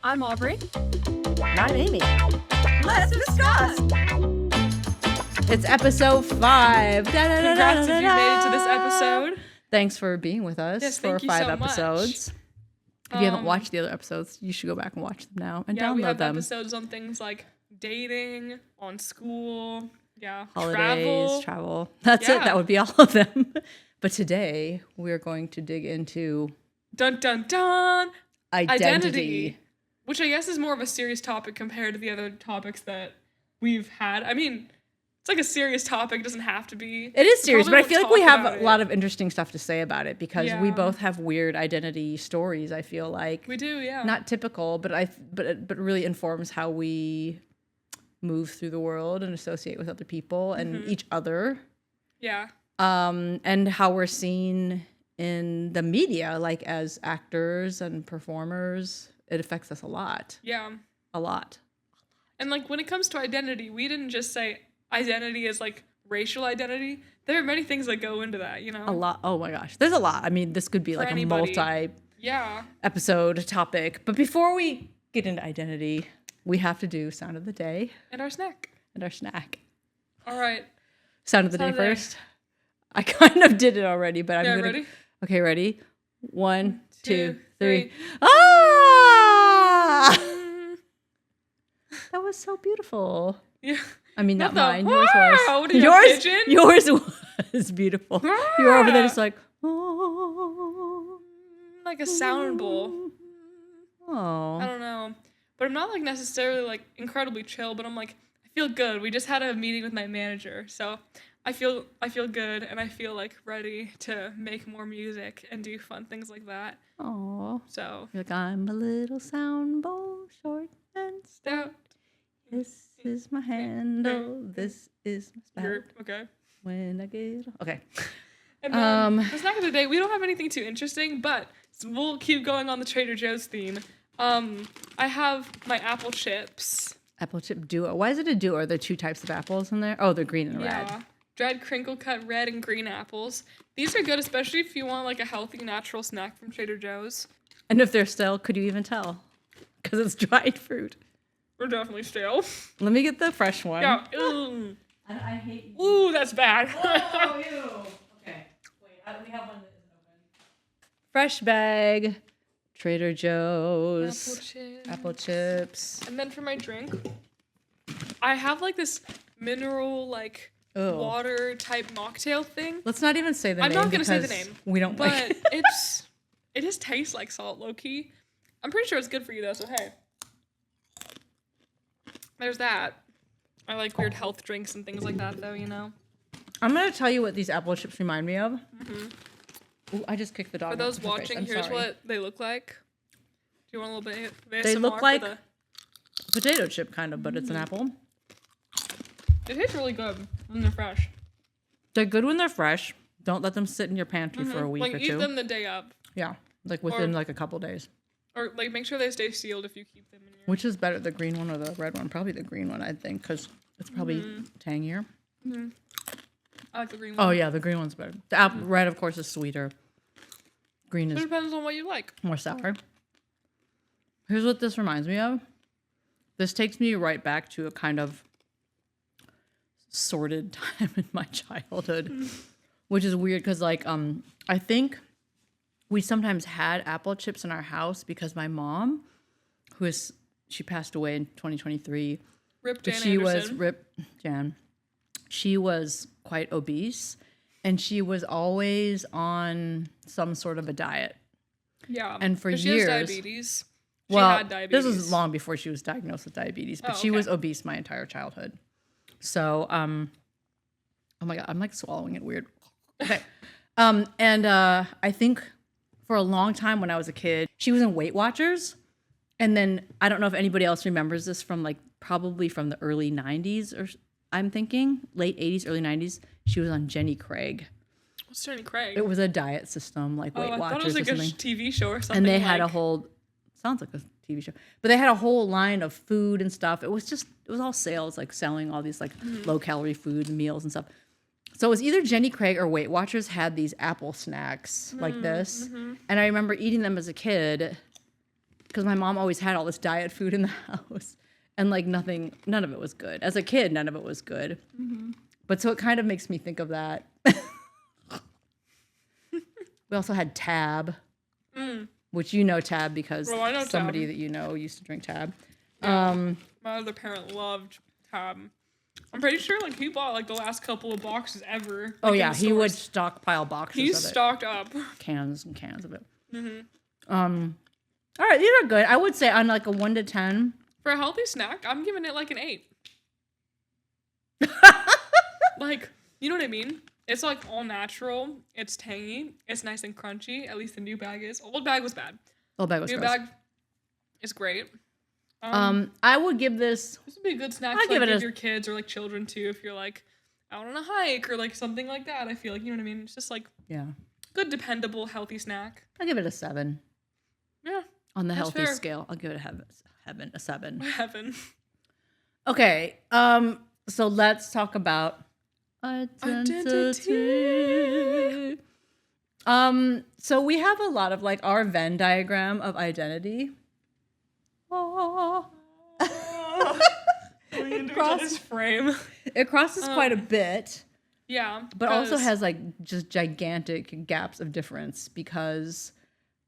I'm Aubrey. And I'm Amy. Let's discuss. It's episode 5. Congrats if you made it to this episode. Thanks for being with us Yes, for thank you 5 so episodes. much. If you haven't watched the other episodes, you should go back and watch them now and Yeah, download we have them. episodes on things like dating, on school, Holidays, travel. That's it. Yeah. That would be all of them. But today, we're going to dig into dun dun dun, identity. which I guess is more of a serious topic compared to the other topics that we've had. I mean, it's like a serious topic. It doesn't have to be. It is serious, but I feel like we have a it. lot of interesting stuff to say about it because we Yeah. both have weird identity stories, I feel like. We do, yeah. Not typical, but it really informs how we move through the world and associate with other people and each other. Yeah. And how we're seen in the media, like as actors and performers. It affects us a lot. Yeah. A lot. And like when it comes to identity, we didn't just say identity is like racial identity. There are many things that go into that, you know? A lot. Oh my gosh. There's a lot. I mean, this could be like anybody. a Yeah. multi-episode topic. But before we get into identity, we have to do sound of the day And our snack. and our snack. All right. Sound of the day Sound of the day. first. I kind of did it already, but I'm Yeah, gonna. ready? Okay, ready? 1, 2, 3. three. Ah! That was so beautiful. Yeah. I mean, not Not the, mine. Yours was. "Wow!" What are you, a pigeon? Yours was beautiful. You were over there just like, oh. Like a sound bowl. I Oh. don't know. But I'm not like necessarily like incredibly chill, but I'm like, I feel good. We just had a meeting with my manager. So I feel good and I feel like ready to make more music and do fun things like that. Oh. So You're like, I'm a little sound bowl, short and stout. stout. This is my handle. This is my spout. Okay. When I get okay. And then the snack of the day, we don't have anything too interesting, but we'll keep going on the Trader Joe's theme. I have my apple chips. Apple chip duo. Why is it a duo? Are there 2 types of apples in there? Oh, they're green and red. Yeah. Dried crinkle cut red and green apples. These are good, especially if you want like a healthy natural snack from Trader Joe's. And if they're stale, could you even tell? Because it's dried fruit. They're definitely stale. Let me get the fresh one. Yeah. Ooh. I hate you. Ooh, that's bad. Oh, ew. Okay. Wait, we have one that isn't open. Fresh bag. Trader Joe's. Apple chips. And then for my drink, I have like this mineral like Ew. water type mocktail thing. Let's not even say the I'm name. not gonna say the because name, We don't But like it. it just tastes like salt, low key. I'm pretty sure it's good for you though, so hey. There's that. I like weird health drinks and things like that though, you know. I'm going to tell you what these apple chips remind me of. Ooh, I just kicked the dog. For those off my face. watching, I'm here's sorry. what they look like. Do you want a little bit of ASMR They look for like the... potato chip kind of, but it's an apple. It tastes really good when they're fresh. They're good when they're fresh. Don't let them sit in your pantry for a week Like or eat 2. them the day up. Yeah, like within like a couple days. Or like make sure they stay sealed if you keep them in your... Which is better, the green one or the red one? Probably the green one, I think, because it's probably tangier. I like the green one. Oh yeah, the green one's better. The apple red, of course, is sweeter. Green It is depends on what you like. more sour. Here's what this reminds me of. This takes me right back to a kind of sordid time in my childhood, which is weird because, like, I think we sometimes had apple chips in our house because my mom, she passed away in 2023. Rip But Jan she Anderson. was Jan. She was quite obese, and she was always on some sort of a diet. Yeah. and for 'cause years- she has diabetes. She Well, had diabetes. this was long before she was diagnosed with diabetes, but Oh, she okay. was obese my entire childhood. So, oh my God, I'm like swallowing it weird. Okay. I think for a long time when I was a kid, she was in Weight Watchers. And then I don't know if anybody else remembers this from like probably from the early 90s or I'm thinking late 80s, early 90s. She was on Jenny Craig. What's Jenny Craig? It was a diet system like Weight I Watchers thought it was like or a something. TV show or something. And they had a like- whole, sounds like a TV show, but they had a whole line of food and stuff. It was all sales, like selling all these like low calorie food and meals and stuff. So it was either Jenny Craig or Weight Watchers had these apple snacks like this. And I remember eating them as a kid because my mom always had all this diet food in the house, and like none of it was good. As a kid, none of it was good. Mm-hmm. But so it kind of makes me think of that. We also had Tab, which you know Tab because Well, I know somebody Tab. that you know used to drink Tab. Yeah. My other parent loved Tab. I'm pretty sure like he bought like the last couple of boxes ever. Like, Oh in yeah, the he would stores. stockpile boxes He's of it. stocked up. Cans and cans of it. All right, these are good. I would say on like a 1 to 10. For a healthy snack, I'm giving it like an 8. Like, you know what I mean? It's like all natural. It's tangy. It's nice and crunchy. At least the new bag is. Old bag was bad. Old bag was New gross. bag is great. I would give this. This would be a good snack I'd to like, give it give a- your kids or like children too if you're like out on a hike or like something like that. I feel like, you know what I mean? It's just like Yeah, good, dependable, healthy snack. I'll give it a 7 Yeah. on the That's healthy fair. scale. I'll give it a 7. Heaven. Okay. So let's talk about identity. So we have a lot of like our Venn diagram of identity. Oh. This frame. It crosses quite a bit, Yeah. but also 'cause- has like just gigantic gaps of difference because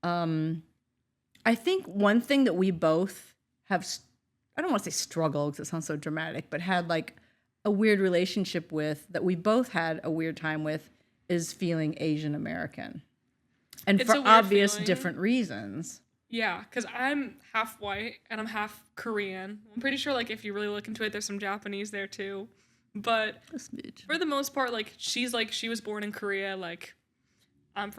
I think one thing that we both have, I don't want to say struggled because it sounds so dramatic, but had like a weird relationship with, that we both had a weird time with, is feeling Asian American. And It's a for weird obvious feeling. different reasons. Yeah, because I'm half white and I'm half Korean. I'm pretty sure, like, if you really look into it, there's some Japanese there too. But A smidge. for the most part, like, she was born in Korea. Like, I'm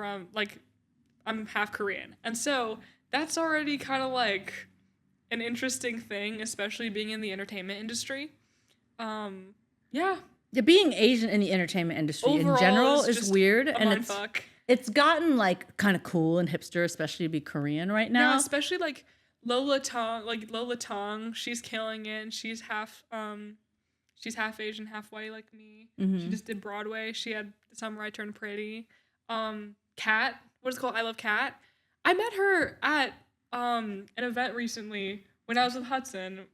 half Korean. And so that's already kind of like an interesting thing, especially being in the entertainment industry. Yeah. Yeah, being Asian in the entertainment industry Overall in general is is just weird, a and mindfuck. it's gotten like kind of cool and hipster, especially to be Korean right now. Yeah, especially like Lola Tong, she's killing it. And she's half Asian, half white like me. Mm-hmm. She just did Broadway. She had Samurai Turned Pretty. Kat, what is it called? I Love Kat. I met her at an event recently when I was with Hudson.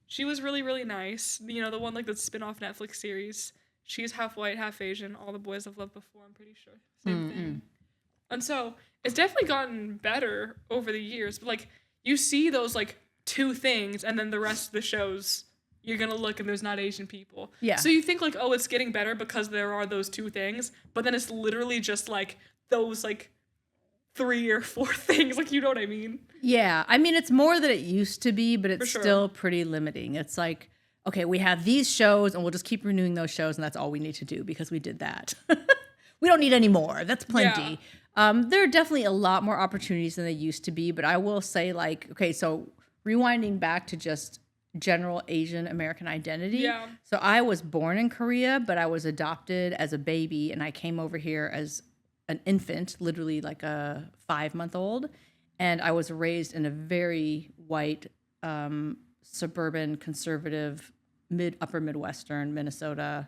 She was really, really nice. You know, the one like the spin-off Netflix series. She's half white, half Asian. All the Boys I've Loved Before, I'm pretty sure. Same thing. And so it's definitely gotten better over the years. But like you see those like two things and then the rest of the shows you're gonna look and there's not Asian people. Yeah. So you think like, oh, it's getting better because there are those two things, but then it's literally just like those like 3 or 4 things. Like, you know what I mean? Yeah, I mean, it's more than it used to be, but it's For sure. still pretty limiting. It's like, okay, we have these shows, and we'll just keep renewing those shows, and that's all we need to do because we did that. We don't need any more. That's plenty. There are definitely a lot more opportunities than they used to be, but I will say, like, okay, so rewinding back to just general Asian American identity. Yeah. So I was born in Korea, but I was adopted as a baby, and I came over here as an infant, literally like a 5-month-old, and I was raised in a very white, suburban, conservative, upper Midwestern Minnesota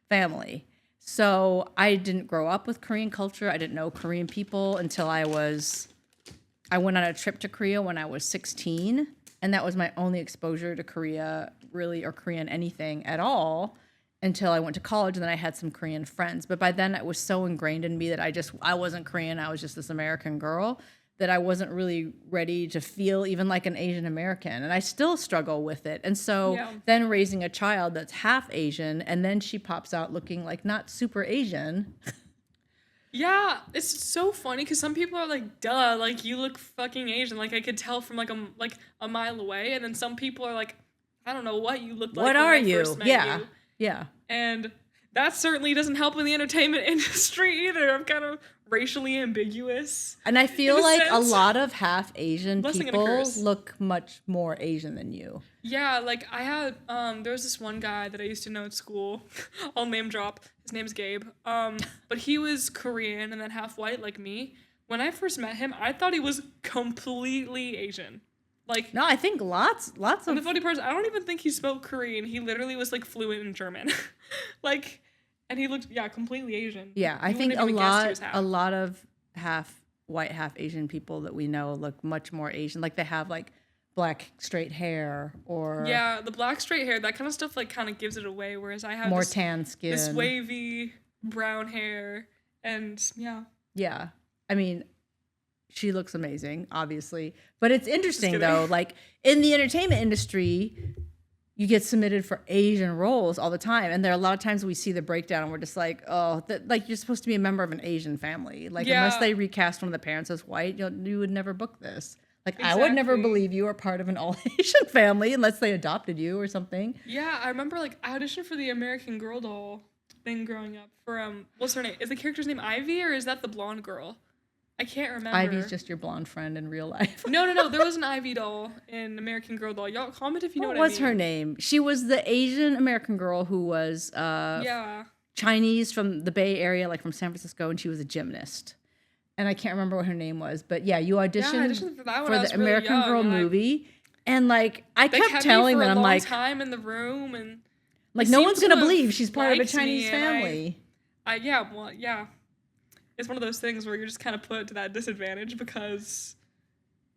family. So I didn't grow up with Korean culture. I didn't know Korean people until I went on a trip to Korea when I was 16, and that was my only exposure to Korea, really, or Korean anything at all, until I went to college, and then I had some Korean friends. But by then it was so ingrained in me that I wasn't Korean, I was just this American girl, that I wasn't really ready to feel even like an Asian American. And I still struggle with it. And so then raising a child that's half Asian, and then she pops out looking like not super Asian. Yeah, it's so funny because some people are like, duh, like you look fucking Asian. Like I could tell from like a mile away. And then some people are like, I don't know what you look like. What when are I you? first met Yeah. you. Yeah. And that certainly doesn't help in the entertainment industry either. I'm kind of racially ambiguous. And I feel In a like a sense. lot of half Asian Blessing and a people curse. look much more Asian than you. Yeah, like I had there was this one guy that I used to know at school. I'll name drop. His name's Gabe. But he was Korean and then half white like me. When I first met him, I thought he was completely Asian. Like No, I think lots and the of funny part is I don't even think he spoke Korean. He literally was like fluent in German. Like and he looked completely Asian. yeah. I You think wouldn't a even guess he was half. lot of half white, half Asian people that we know look much more Asian. Like they have like black straight hair or Yeah, the black straight hair, that kind of stuff like kind of gives it away. Whereas I have more this, tan skin. this wavy brown hair, and yeah. Yeah. I mean, she looks amazing, obviously. But it's interesting though, like in the entertainment industry, you get submitted for Asian roles all the time. And there are a lot of times we see the breakdown and we're just like, oh, like you're supposed to be a member of an Asian family. Like unless they recast one of the parents as white, you would never book this. Like I would never believe you are part of an all Asian family unless they adopted you or something. Yeah, I remember like I auditioned for the American Girl doll thing growing up for what's her name? Is the character's name Ivy or is that the blonde girl? I can't remember. Ivy's just your blonde friend in real life. No. There was an Ivy doll in American Girl doll. Y'all comment if you know what I mean. What's her name? She was the Asian American girl who was Chinese from the Bay Area, like from San Francisco, and she was a gymnast. And I can't remember what her name was, but yeah, you auditioned for that one. for the American Girl movie, and like I kept telling them, I'm like, time in the room, and like no one's gonna believe she's part of a Chinese family. It's one of those things where you're just kind of put to that disadvantage because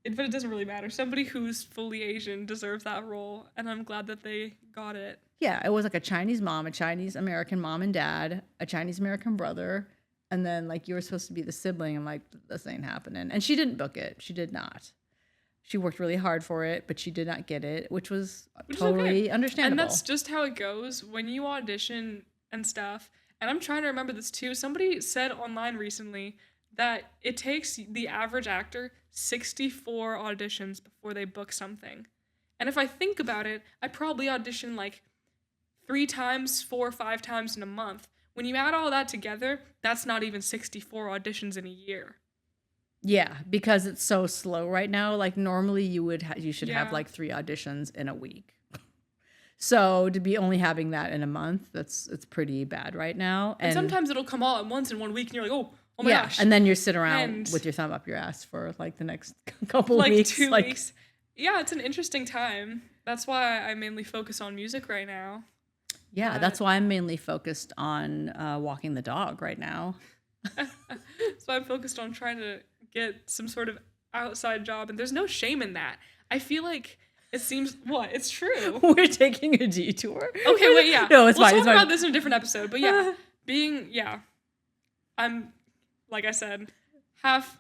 but it doesn't really matter. Somebody who's fully Asian deserves that role, and I'm glad that they got it. Yeah, it was like a Chinese mom, a Chinese American mom and dad, a Chinese American brother, and then like you were supposed to be the sibling. I'm like, this ain't happening. And she didn't book it. She did not. She worked really hard for it, but she did not get it, which was totally understandable. And that's just how it goes when you audition and stuff. And I'm trying to remember this too. Somebody said online recently that it takes the average actor 64 auditions before they book something. And if I think about it, I probably audition like 3 times, 4 or 5 times in a month. When you add all that together, that's not even 64 auditions in a year. Yeah, because it's so slow right now. Like normally you should have like 3 auditions in a week. So to be only having that in a month, it's pretty bad right now. And sometimes it'll come all at once in 1 week, and you're like, oh my gosh. And then you sit around with your thumb up your ass for like the next couple of weeks. 2 weeks. Yeah, it's an interesting time. That's why I mainly focus on music right now. Yeah, that's why I'm mainly focused on walking the dog right now. So I'm focused on trying to get some sort of outside job, and there's no shame in that. I feel like it seems it's true. We're taking a detour. Okay, wait, yeah. No, it's fine. We'll talk about this in a different episode. But yeah, I'm like I said, half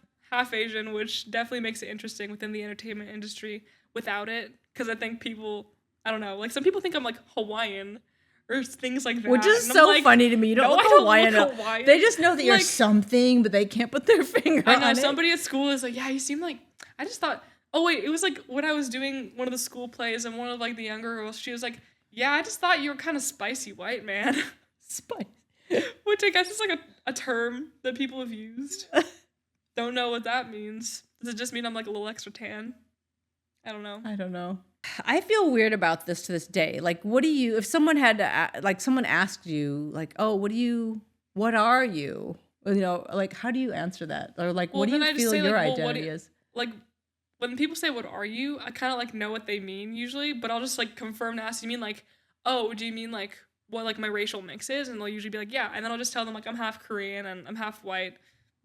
Asian, which definitely makes it interesting within the entertainment industry. Without it, because I think people, I don't know, like some people think I'm like Hawaiian or things like that. Which is so funny to me. You don't look Hawaiian. Hawaiian. They just know that you're something, but they can't put their finger on it. I know, somebody at school is like, yeah, you seem like, I just thought, oh wait, it was like when I was doing one of the school plays and one of like the younger girls, she was like, yeah, I just thought you were kind of spicy white, man. Spicy. Which I guess is like a term that people have used. Don't know what that means. Does it just mean I'm like a little extra tan? I don't know. I feel weird about this to this day. Like, what do you, if someone had to, like, someone asked you, like, oh, what are you? You know, like, how do you answer that? Or, like, what do you feel your identity is? Like, when people say, what are you? I kind of, like, know what they mean usually, but I'll just, like, confirm and ask, you mean, like, oh, do you mean, like, what, like, my racial mix is? And they'll usually be like, yeah. And then I'll just tell them, like, I'm half Korean and I'm half white,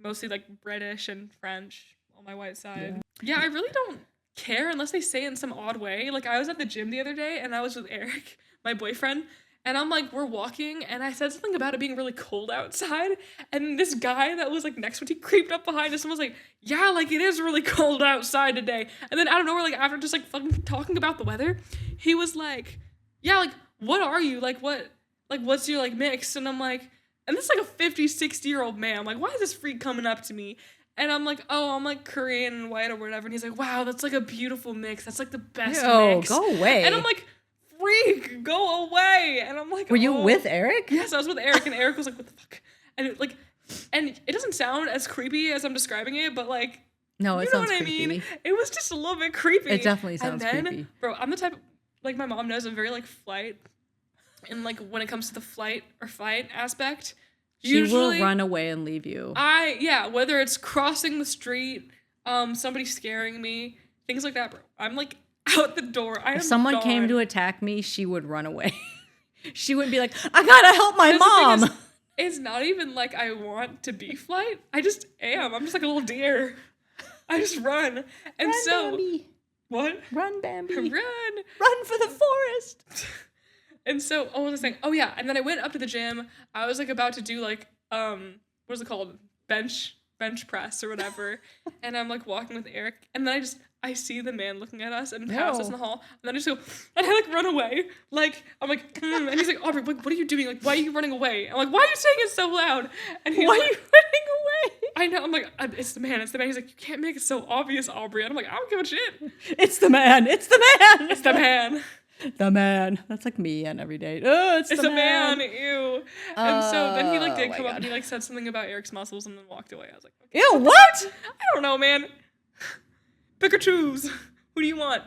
mostly, like, British and French on my white side. Yeah, I really don't care unless they say it in some odd way. Like I was at the gym the other day and I was with Eric, my boyfriend, and I'm like, we're walking and I said something about it being really cold outside, and this guy that was like next to me, he creeped up behind us and was like, yeah, like it is really cold outside today. And then out of nowhere, like after just like fucking talking about the weather, he was like, yeah, like what are you, like what's your like mix? And I'm like, and this is like a 50, 60-year-old man. I'm like, why is this freak coming up to me? And I'm like, oh, I'm like Korean and white or whatever. And he's like, wow, that's like a beautiful mix. That's like the best mix. Go away. And I'm like, freak, go away. And I'm like, were you with Eric? Yes, I was with Eric. And Eric was like, what the fuck? And it doesn't sound as creepy as I'm describing it, but like, no, it sounds creepy. I mean? It was just a little bit creepy. It definitely sounds creepy. Bro, I'm the type of, like my mom knows I'm very like flight. And like when it comes to the flight or fight aspect, she will run away and leave you. Whether it's crossing the street, somebody scaring me, things like that, bro. I'm like out the door. If someone came to attack me, she would run away. She wouldn't be like, I gotta help my mom. it's not even like I want to be flight. I just am. I'm just like a little deer. I just run. And Run, so Bambi. what? Run, Bambi. Run. Run for the forest. And so, what was I saying? Oh yeah, and then I went up to the gym. I was like about to do like what is it called? Bench press or whatever. And I'm like walking with Eric, and then I see the man looking at us and pass us in the hall, and then I just go, and I like run away. Like I'm like, and he's like, Aubrey, like, what are you doing? Like, why are you running away? I'm like, why are you saying it so loud? And he's Why like, are you running away? I know. I'm like, it's the man. It's the man. He's like, you can't make it so obvious, Aubrey. And I'm like, I don't give a shit. It's the man. It's the man. It's the man. The man. That's like me and every day. Oh, it's the man. Ew. And so then he like did my come up God. and he like said something about Eric's muscles and then walked away. I was like, okay. Ew, what? I don't know, man. Pick or choose. Who do you want?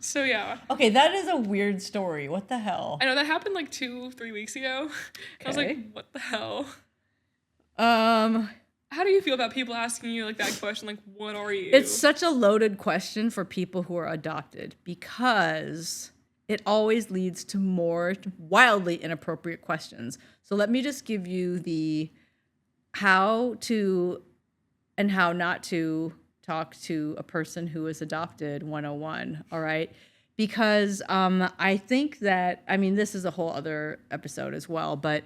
So yeah. Okay, that is a weird story. What the hell? I know that happened like 2-3 weeks ago. I was like, Okay. what the hell? Um, How do you feel about people asking you like that question? Like, what are you? it's such a loaded question for people who are adopted because it always leads to more wildly inappropriate questions. So let me just give you the how to and how not to talk to a person who is adopted 101, all right? Because I think that, I mean, this is a whole other episode as well, but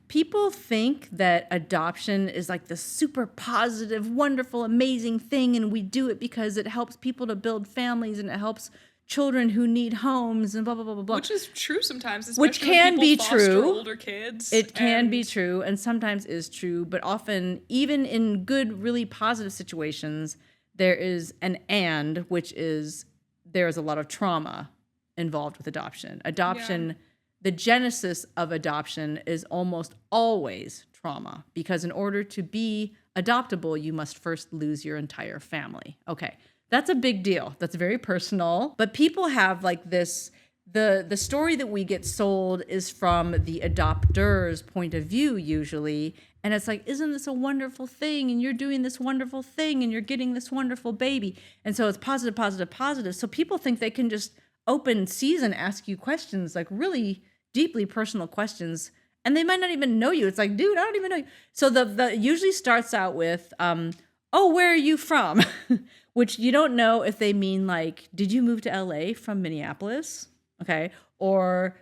people think that adoption is like the super positive, wonderful, amazing thing, and we do it because it helps people to build families and it helps children who need homes and blah, blah, blah, blah, blah. Which is true sometimes, Which especially can when be people foster true. older kids. It can be and- true and sometimes is true, but often, even in good, really positive situations, there is an and, which is there is a lot of trauma involved with adoption. Adoption, the genesis of adoption is almost always trauma because in order to be adoptable, you must first lose your entire family. Okay, that's a big deal. That's very personal, but people have like this. The story that we get sold is from the adopter's point of view usually, and it's like, isn't this a wonderful thing? And you're doing this wonderful thing, and you're getting this wonderful baby, and so it's positive, positive, positive. So people think they can just open season ask you questions, like really deeply personal questions, and they might not even know you. It's like, dude, I don't even know you. So the usually starts out with, oh, where are you from? Which you don't know if they mean like, did you move to LA from Minneapolis? Okay. Or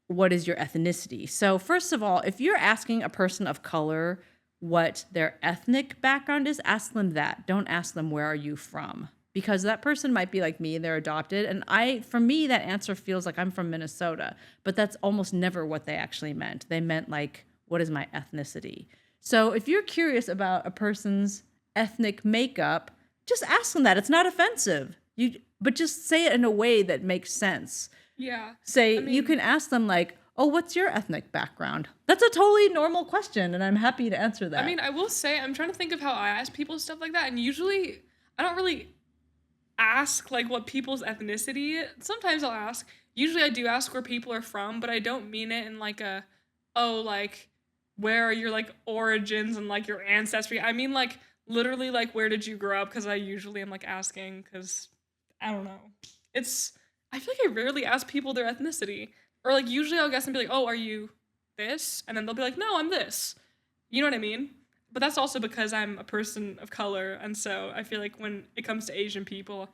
what is your ethnicity? So first of all, if you're asking a person of color what their ethnic background is, ask them that. Don't ask them, where are you from? Because that person might be like me, they're adopted. And for me, that answer feels like I'm from Minnesota, but that's almost never what they actually meant. They meant like, what is my ethnicity? So if you're curious about a person's ethnic makeup, just ask them that. It's not offensive. But just say it in a way that makes sense. Yeah. Say, I mean- you can ask them like, oh, what's your ethnic background? That's a totally normal question, and I'm happy to answer that. I mean, I will say, I'm trying to think of how I ask people stuff like that, and usually I don't really ask like what people's ethnicity is. Sometimes I'll ask. Usually I do ask where people are from, but I don't mean it in like a, oh, like, where are your like origins and like your ancestry. I mean like literally like, where did you grow up? Because I usually am like asking because I don't know. I feel like I rarely ask people their ethnicity. Or like usually I'll guess and be like, oh, are you this? And then they'll be like, no, I'm this. You know what I mean? But that's also because I'm a person of color. And so I feel like when it comes to Asian people,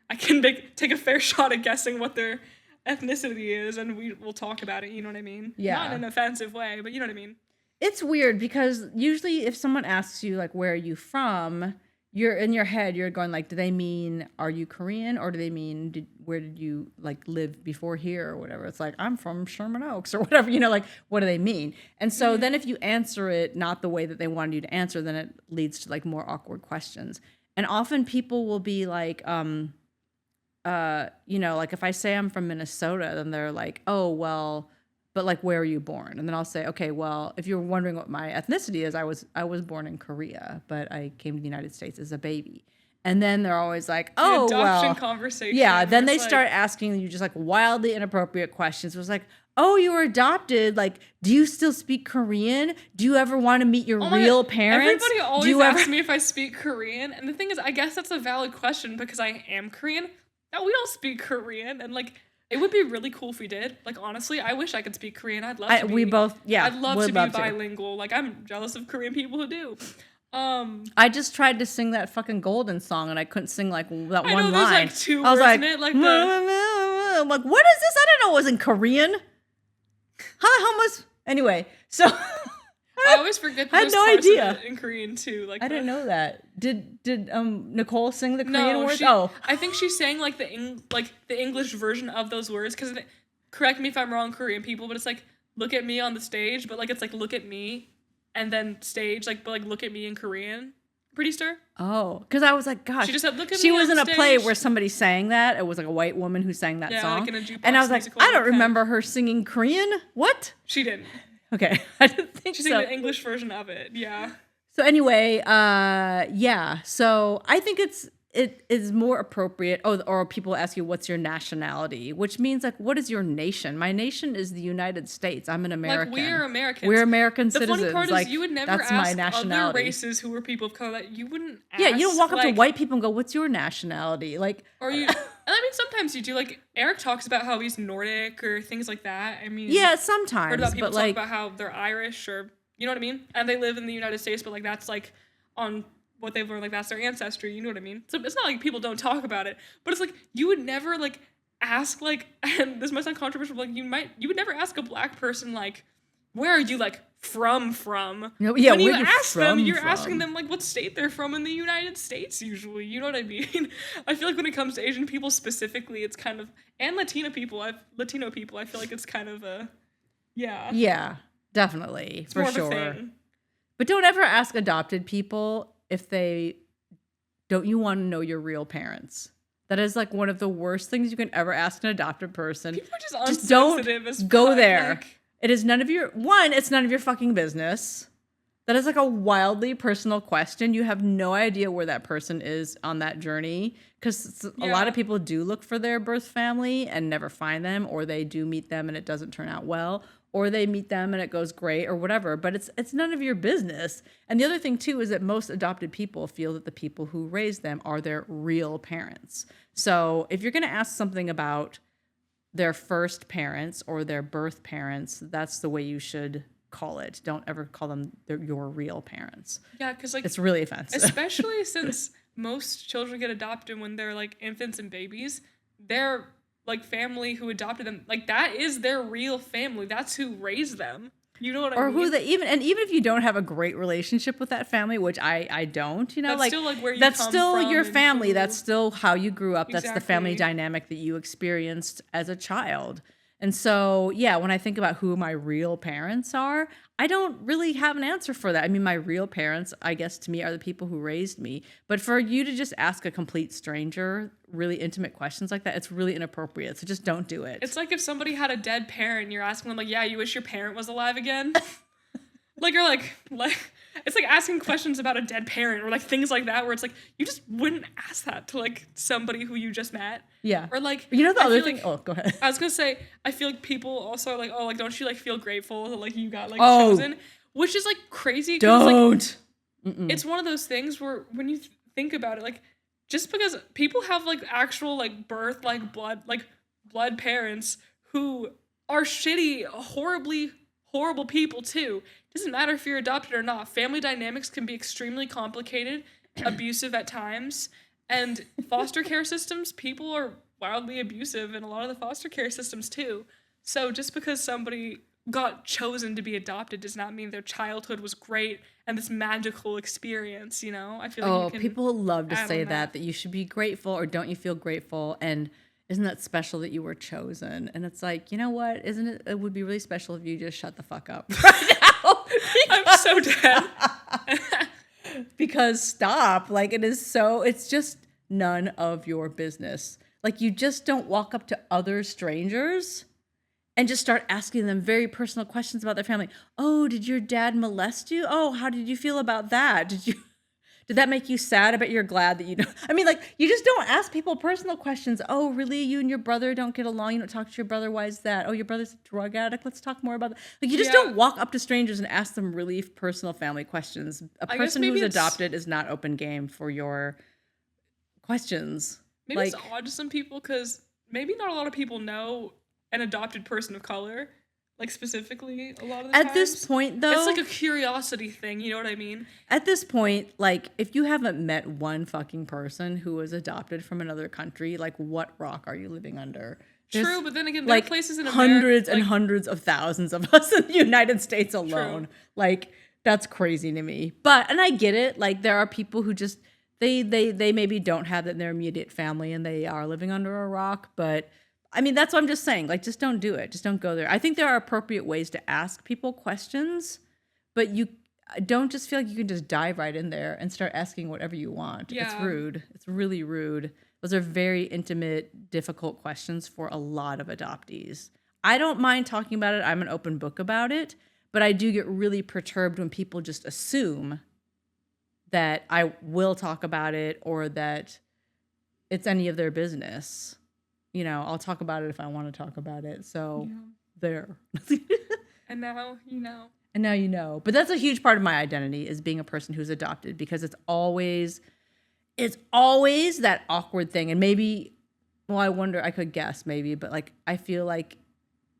I can take a fair shot at guessing what their ethnicity is. And we'll talk about it. You know what I mean? Yeah. Not in an offensive way, but you know what I mean? It's weird because usually if someone asks you like, where are you from? You're in your head, you're going like, do they mean, are you Korean? Or do they mean, where did you like live before here or whatever? It's like, I'm from Sherman Oaks or whatever, you know, like, what do they mean? And so then if you answer it not the way that they wanted you to answer, then it leads to like more awkward questions. And often people will be like, you know, like if I say I'm from Minnesota, then they're like, oh, well, but like, where were you born? And then I'll say, okay, well, if you're wondering what my ethnicity is, I was born in Korea, but I came to the United States as a baby. And then they're always like, oh, The adoption well, conversation. yeah. Then where they it's start like, asking you just like wildly inappropriate questions. It was like, oh, you were adopted. Like, do you still speak Korean? Do you ever want to meet your oh my real God, parents? Everybody Do always you asks ever? me if I speak Korean. And the thing is, I guess that's a valid question because I am Korean. No, we don't speak Korean. And like, It would be really cool if we did. Like, honestly, I wish I could speak Korean. I'd love to be. We both, yeah. I'd love would to be love bilingual. Like, I'm jealous of Korean people who do. I just tried to sing that fucking Golden song and I couldn't sing like that I one know there's line. like two I was words like, in it. Like, I'm like, what is this? I didn't know it was in Korean. How much? Anyway, so I always forget that I had there's no parts of idea. it in Korean too. Like, I didn't know that. Did Nicole sing the Korean No, words? she, Oh, I think she sang like the English version of those words. Because correct me if I'm wrong, Korean people, but it's like look at me on the stage, but like it's like look at me, and then stage like but like look at me in Korean. Pretty sure. Oh, because I was like, gosh. She just said, "Look at she me was on in a play stage." where somebody sang that. It was like a white woman who sang that Yeah, song. like in a jukebox and I was like, musical I don't kind. remember her singing Korean. What? She didn't. Okay, I didn't think She so. sang the English version of it. Yeah. So anyway, yeah. So I think it is more appropriate. Oh, or people ask you, what's your nationality? Which means like, what is your nation? My nation is the United States. I'm an American. Like, we are Americans. We're American The citizens. funny part like, is you would never that's my ask nationality. other races who were people of color that you wouldn't ask. Yeah, you don't walk up to like- white people and go, what's your nationality? Like, Or you, and I mean, sometimes you do. Like, Eric talks about how he's Nordic or things like that. I mean, yeah, heard sometimes, about people but talk like, about how they're Irish or, you know what I mean? And they live in the United States, but like that's like on what they've learned, like that's their ancestry, you know what I mean? So it's not like people don't talk about it, but it's like you would never like ask like, and this might sound controversial, but like you would never ask a black person like, where are you like from? No, yeah, when you where you ask them, from, you're from? asking them like what state they're from in the United States usually. You know what I mean? I feel like when it comes to Asian people specifically, it's kind of and Latino people. I feel like it's kind of a yeah, definitely, it's for more of a sure. thing. But don't ever ask adopted people if they don't you want to know your real parents. That is like one of the worst things you can ever ask an adopted person. People are just don't unsensitive as go fuck, there. like- It is none of your it's none of your fucking business. That is like a wildly personal question. You have no idea where that person is on that journey because a lot of people do look for their birth family and never find them, or they do meet them and it doesn't turn out well, or they meet them and it goes great or whatever, but it's none of your business. And the other thing too is that most adopted people feel that the people who raised them are their real parents. So if you're going to ask something about their first parents or their birth parents, that's the way you should call it. Don't ever call them your real parents. Yeah, because like It's really offensive. especially since most children get adopted when they're like infants and babies, their like family who adopted them, like that is their real family. That's who raised them. You know what I Or mean? who they even if you don't have a great relationship with that family, which I don't, you know, That's like still, like, where you that's come still from your and family. who- That's still how you grew up. That's the family Exactly. dynamic that you experienced as a child. And so, yeah, when I think about who my real parents are, I don't really have an answer for that. I mean, my real parents, I guess, to me, are the people who raised me. But for you to just ask a complete stranger really intimate questions like that, it's really inappropriate. So just don't do it. It's like if somebody had a dead parent, you're asking them like, yeah, you wish your parent was alive again? Like you're like it's like asking questions about a dead parent or like things like that where it's like you just wouldn't ask that to like somebody who you just met. Yeah. Or like You know the I other feel thing? like- Oh, go ahead. I was gonna say I feel like people also are like, oh, like don't you like feel grateful that like you got like Oh. chosen? Which is like crazy 'cause, like, Don't. it's one of those things where when you think about it, like just because people have like actual like birth like blood parents who are shitty, horrible people too. Doesn't matter if you're adopted or not. Family dynamics can be extremely complicated, abusive at times, and foster care systems, people are wildly abusive in a lot of the foster care systems too. So just because somebody got chosen to be adopted does not mean their childhood was great and this magical experience, you know? I feel like Oh, you can people love to add say on that you should be grateful or don't you feel grateful? And isn't that special that you were chosen? And it's like, you know what? It would be really special if you just shut the fuck up right now. I'm so dead. Because stop. Like it's just none of your business. Like you just don't walk up to other strangers and just start asking them very personal questions about their family. Oh, did your dad molest you? Oh, how did you feel about that? Did that make you sad? I bet you're glad that you don't. I mean, like, you just don't ask people personal questions. Oh, really? You and your brother don't get along? You don't talk to your brother? Why is that? Oh, your brother's a drug addict? Let's talk more about that. Like, you just Yeah. don't walk up to strangers and ask them really personal family questions. A I guess person maybe who's it's- adopted is not open game for your questions. Maybe Like, it's odd to some people because maybe not a lot of people know an adopted person of color, like specifically a lot of the At times. this point, though, It's like a curiosity thing, you know what I mean? at this point, like, if you haven't met one fucking person who was adopted from another country, like, what rock are you living under? There's, True, but then again, there are like, places in America, hundreds and like, hundreds of thousands of us in the United States alone. Like, that's crazy to me. But, and I get it. Like, there are people who just, they maybe don't have that in their immediate family and they are living under a rock. But, I mean, that's what I'm just saying. Like, just don't do it. Just don't go there. I think there are appropriate ways to ask people questions, but you don't just feel like you can just dive right in there and start asking whatever you want. Yeah. It's rude. It's really rude. Those are very intimate, difficult questions for a lot of adoptees. I don't mind talking about it. I'm an open book about it, but I do get really perturbed when people just assume that I will talk about it or that it's any of their business. You know, I'll talk about it if I want to talk about it. So there. And now you know. And now you know. But that's a huge part of my identity is being a person who's adopted because it's always that awkward thing. And maybe, well, I wonder, I could guess maybe, but like, I feel like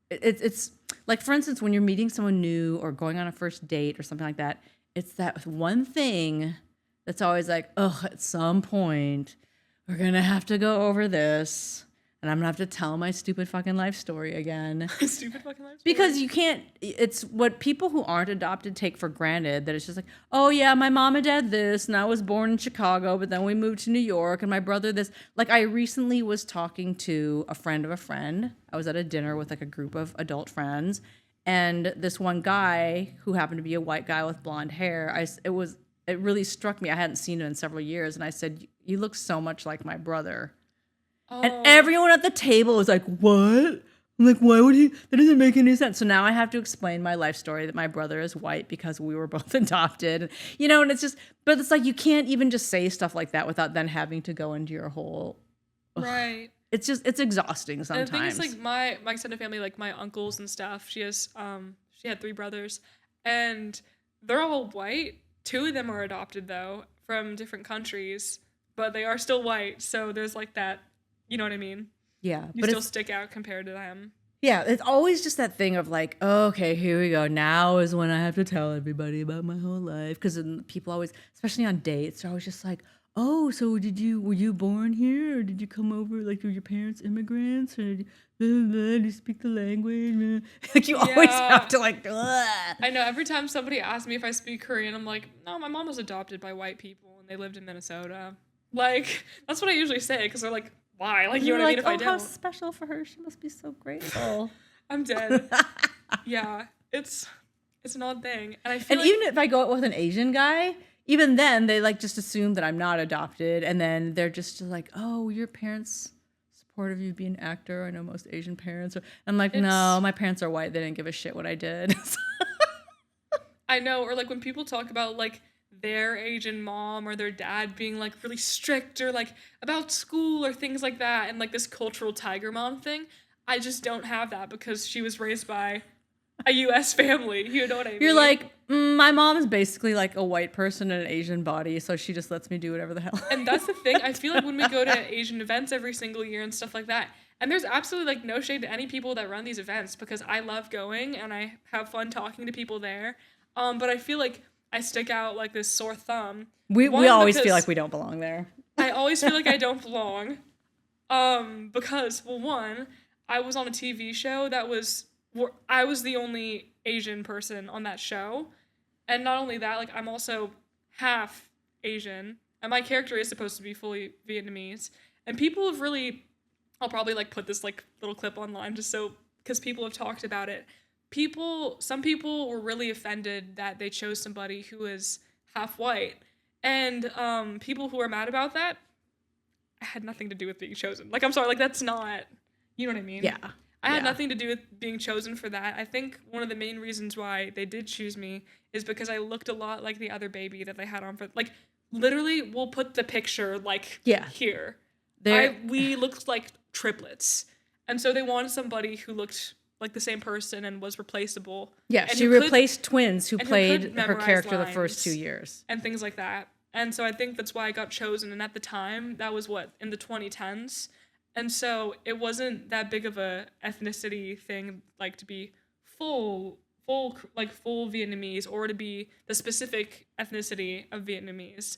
it's like, for instance, when you're meeting someone new or going on a first date or something like that, it's that one thing that's always like, oh, at some point, we're going to have to go over this. And I'm going to have to tell my stupid fucking life story again. Stupid fucking life story. Because you can't, it's what people who aren't adopted take for granted, that it's just like, oh yeah, my mom and dad this, and I was born in Chicago, but then we moved to New York, and my brother this. Like, I recently was talking to a friend of a friend. I was at a dinner with like a group of adult friends, and this one guy who happened to be a white guy with blonde hair, it really struck me. I hadn't seen him in several years, and I said, you look so much like my brother. And everyone at the table was like, what? I'm like, why would he? That doesn't make any sense. So now I have to explain my life story that my brother is white because we were both adopted. You know, and it's just, but it's like, you can't even just say stuff like that without then having to go into your whole. Right. It's just, it's exhausting sometimes. And the thing is, like, my extended family, like my uncles and stuff, she had 3 brothers, and they're all white. 2 of them are adopted, though, from different countries, but they are still white. So there's like that. You know what I mean? Yeah. You still stick out compared to them. Yeah, it's always just that thing of like, oh, okay, here we go. Now is when I have to tell everybody about my whole life. Because people always, especially on dates, they're always just like, oh, so were you born here? Or did you come over, like, were your parents immigrants? Or do you speak the language? Like, you always have to, like, ugh. I know, every time somebody asks me if I speak Korean, I'm like, no, my mom was adopted by white people, and they lived in Minnesota. Like, that's what I usually say, because they're like, why? Like, you know what I mean? If I don't. How special for her. She must be so grateful. I'm dead. Yeah, it's an odd thing. And I feel even if I go out with an Asian guy, even then they like just assume that I'm not adopted, and then they're just like, oh, your parents supportive of you being an actor. I know most Asian parents are. I'm like, no, my parents are white. They didn't give a shit what I did. I know, or like when people talk about like their Asian mom or their dad being like really strict or like about school or things like that, and like this cultural tiger mom thing, I just don't have that because she was raised by a US family. You know what I mean? You're like, my mom is basically like a white person in an Asian body, so she just lets me do whatever the hell. And that's the thing. I feel like when we go to Asian events every single year and stuff like that, and there's absolutely like no shade to any people that run these events because I love going and I have fun talking to people there. But I feel like I stick out like this sore thumb. We always feel like we don't belong there. I always feel like I don't belong. Because, well, one, I was on a TV show I was the only Asian person on that show. And not only that, like, I'm also half Asian. And my character is supposed to be fully Vietnamese. And people have really, I'll probably, like, put this, like, little clip online just so, because people have talked about it. Some people were really offended that they chose somebody who is half white. And people who are mad about that had nothing to do with being chosen. Like, I'm sorry, like, that's not, you know what I mean? Yeah. I had nothing to do with being chosen for that. I think one of the main reasons why they did choose me is because I looked a lot like the other baby that they had on for, like, literally, we'll put the picture, like, here. We looked like triplets. And so they wanted somebody who looked like the same person and was replaceable. Yeah, she replaced twins who played her character the first 2 years. And things like that. And so I think that's why I got chosen. And at the time, that was in the 2010s. And so it wasn't that big of a ethnicity thing, like to be full Vietnamese or to be the specific ethnicity of Vietnamese.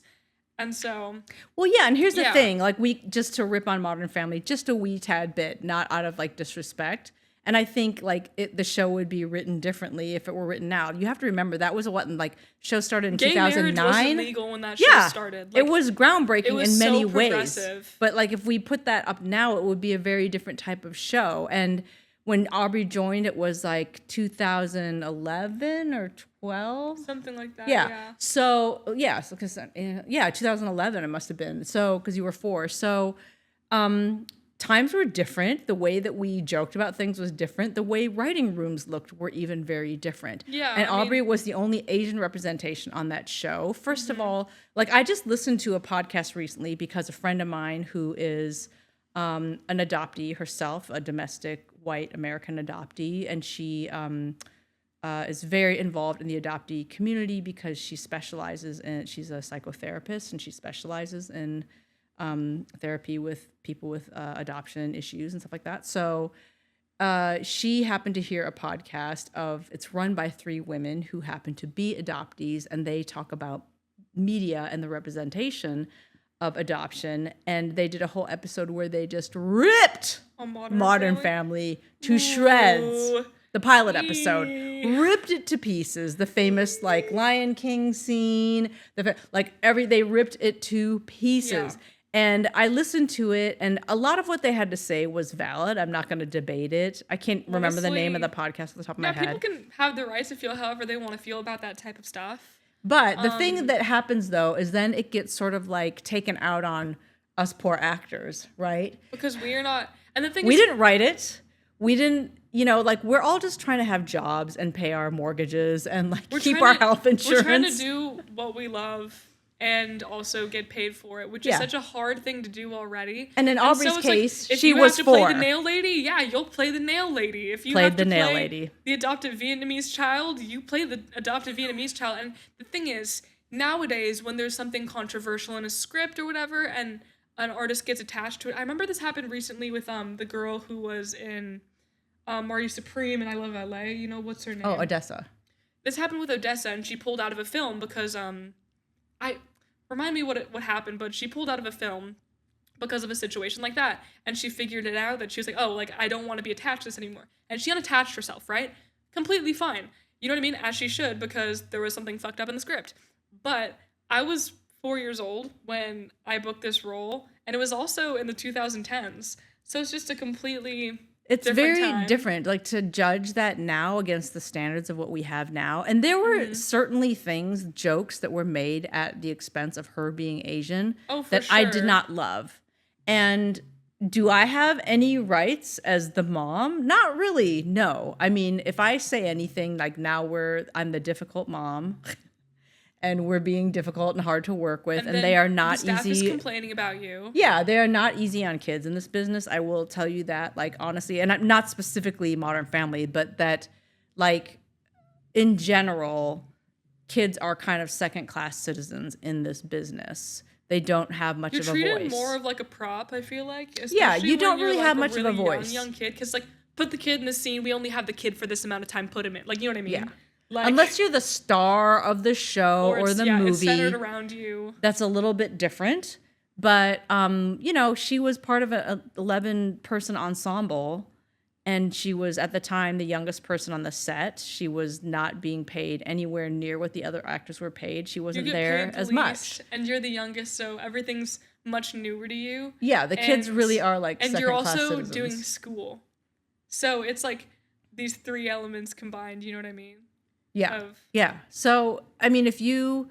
And so, Well, yeah, and here's the yeah. thing, like we just to rip on Modern Family just a wee tad bit, not out of like disrespect. And I think like the show would be written differently if it were written now. You have to remember that was show started in Gay marriage 2009. wasn't legal when that show started. It was groundbreaking it was in many so ways. progressive. But like if we put that up now, it would be a very different type of show. And when Aubrey joined, it was like 2011 or 12. Something like that. Yeah. Yeah. So, because 2011 it must have been. So, because you were 4. So, times were different. The way that we joked about things was different. The way writing rooms looked were even very different. Yeah. And Aubrey was the only Asian representation on that show. First of all, like I just listened to a podcast recently because a friend of mine who is an adoptee herself, a domestic white American adoptee, and she is very involved in the adoptee community because she's a psychotherapist and she specializes in therapy with people with adoption issues and stuff like that. So she happened to hear a podcast it's run by 3 women who happen to be adoptees, and they talk about media and the representation of adoption, and they did a whole episode where they just ripped Modern Family to shreds. The pilot episode ripped it to pieces. The famous like Lion King scene, they ripped it to pieces. Yeah. And I listened to it, and a lot of what they had to say was valid. I'm not going to debate it. I can't remember the name of the podcast off the top of my head. Yeah, people can have the right to feel however they want to feel about that type of stuff. But the thing that happens, though, is then it gets sort of like taken out on us poor actors, right? Because we are not, and the thing we is, didn't write it. We didn't, we're all just trying to have jobs and pay our mortgages and like keep our health insurance. We're trying to do what we love and also get paid for it, which is such a hard thing to do already. And in Aubrey's case, she was 4. If you have to play the nail lady, yeah, you'll play the nail lady. If you have to play the adopted Vietnamese child, you play the adopted Vietnamese child. And the thing is, nowadays, when there's something controversial in a script or whatever, and an artist gets attached to it, I remember this happened recently with the girl who was in Marty Supreme and I Love LA. You know, what's her name? Oh, Odessa. This happened with Odessa, and she pulled out of a film because remind me what happened, but she pulled out of a film because of a situation like that, and she figured it out that she was like, oh, like I don't want to be attached to this anymore, and she unattached herself, right? Completely fine, you know what I mean? As she should, because there was something fucked up in the script. But I was 4 years old when I booked this role, and it was also in the 2010s, so it's just a completely It's very different, like to judge that now against the standards of what we have now. And there were certainly jokes that were made at the expense of her being Asian that I did not love. And do I have any rights as the mom? Not really, no. I mean, if I say anything like now I'm the difficult mom and we're being difficult and hard to work with, and they are not easy. The staff is complaining about you. Yeah, they are not easy on kids in this business. I will tell you that, like, honestly, and I'm not specifically Modern Family, but that, like, in general, kids are kind of second-class citizens in this business. They don't have much of a voice. You're treated more of like a prop, I feel like. Yeah, you don't really have much of a voice. Young kid, because like, put the kid in the scene. We only have the kid for this amount of time. Put him in, like, you know what I mean? Yeah. Like, unless you're the star of the show or the movie, it's centered around you. That's a little bit different. But she was part of an 11-person ensemble, and she was at the time the youngest person on the set. She was not being paid anywhere near what the other actors were paid. She wasn't there as much. And you're the youngest, so everything's much newer to you. Yeah, the kids really are like second-class citizens. And you're also doing school, so it's like these 3 elements combined. You know what I mean? Yeah. Yeah. So, I mean, if you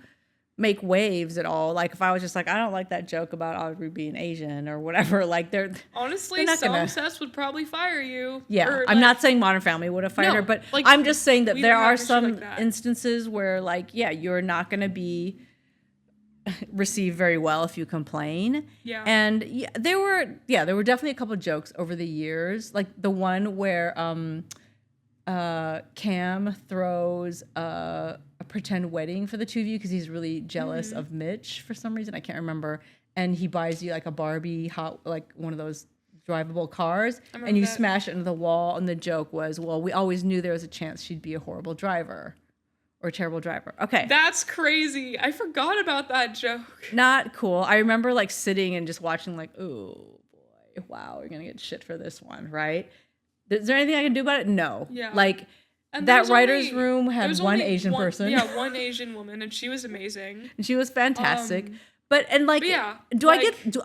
make waves at all, like if I was just like, I don't like that joke about Aubrey being Asian or whatever, like honestly, some sets would probably fire you. Yeah. Or, I'm not saying Modern Family would have fired her, but like, I'm just saying that there are some instances where like, yeah, you're not going to be received very well if you complain. Yeah. And there were definitely a couple of jokes over the years. Like the one where, Cam throws a pretend wedding for the 2 of you because he's really jealous of Mitch for some reason. I can't remember. And he buys you like a Barbie one of those drivable cars, I remember and you that. smash it into the wall, and the joke was, well, we always knew there was a chance she'd be a horrible driver or a terrible driver. Okay. That's crazy. I forgot about that joke. Not cool. I remember like sitting and just watching like, oh boy, wow, we're gonna get shit for this one, right? Is there anything I can do about it? No. Yeah. Like And there that was writer's only- room there had was one only Asian person. Yeah, one Asian woman, and she was amazing. And she was fantastic. But yeah, do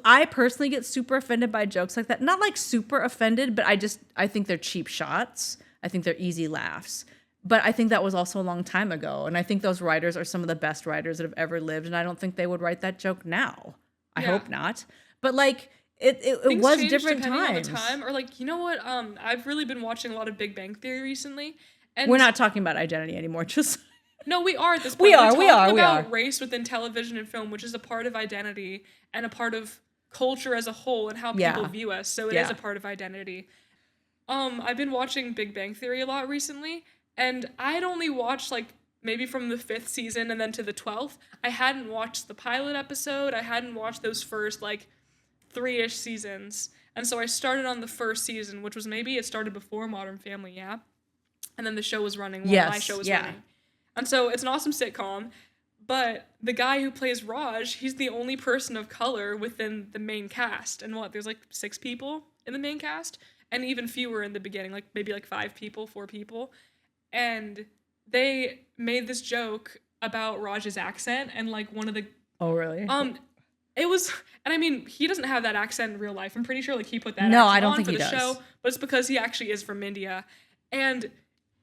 I personally get super offended by jokes like that? Not like super offended, but I think they're cheap shots. I think they're easy laughs. But I think that was also a long time ago. And I think those writers are some of the best writers that have ever lived. And I don't think they would write that joke now. I hope not. But like it Things was change different depending times. on the time, or like, you know what? I've really been watching a lot of Big Bang Theory recently. And We're not talking about identity anymore. Just No, we are at this point. We are, We're we talking are. about race within television and film, which is a part of identity and a part of culture as a whole and how people view us. So it is a part of identity. I've been watching Big Bang Theory a lot recently, and I had only watched like maybe from the 5th season and then to the 12th. I hadn't watched the pilot episode. I hadn't watched those first like 3-ish seasons. And so I started on the first season, which was maybe it started before Modern Family, yeah? And then the show was running while my show was running. And so it's an awesome sitcom, but the guy who plays Raj, he's the only person of color within the main cast. And there's like 6 people in the main cast, and even fewer in the beginning, like maybe like 5 people, 4 people. And they made this joke about Raj's accent, and like one of the Oh really? It was, and I mean, he doesn't have that accent in real life. I'm pretty sure like he put that No, accent I don't on think for he the does. show, but it's because he actually is from India. And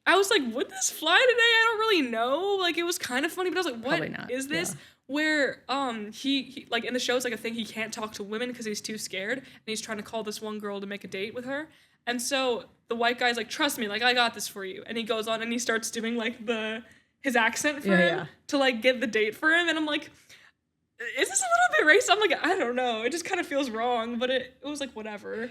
I was like, would this fly today? I don't really know. Like, it was kind of funny, but I was like, what Probably not, is this? yeah. Where he like in the show, it's like a thing, he can't talk to women because he's too scared, and he's trying to call this one girl to make a date with her. And so the white guy's like, trust me, like I got this for you. And he goes on and he starts doing like his accent for him to like get the date for him. And I'm like, is this a little bit racist? I'm like, I don't know. It just kind of feels wrong, but it was like whatever.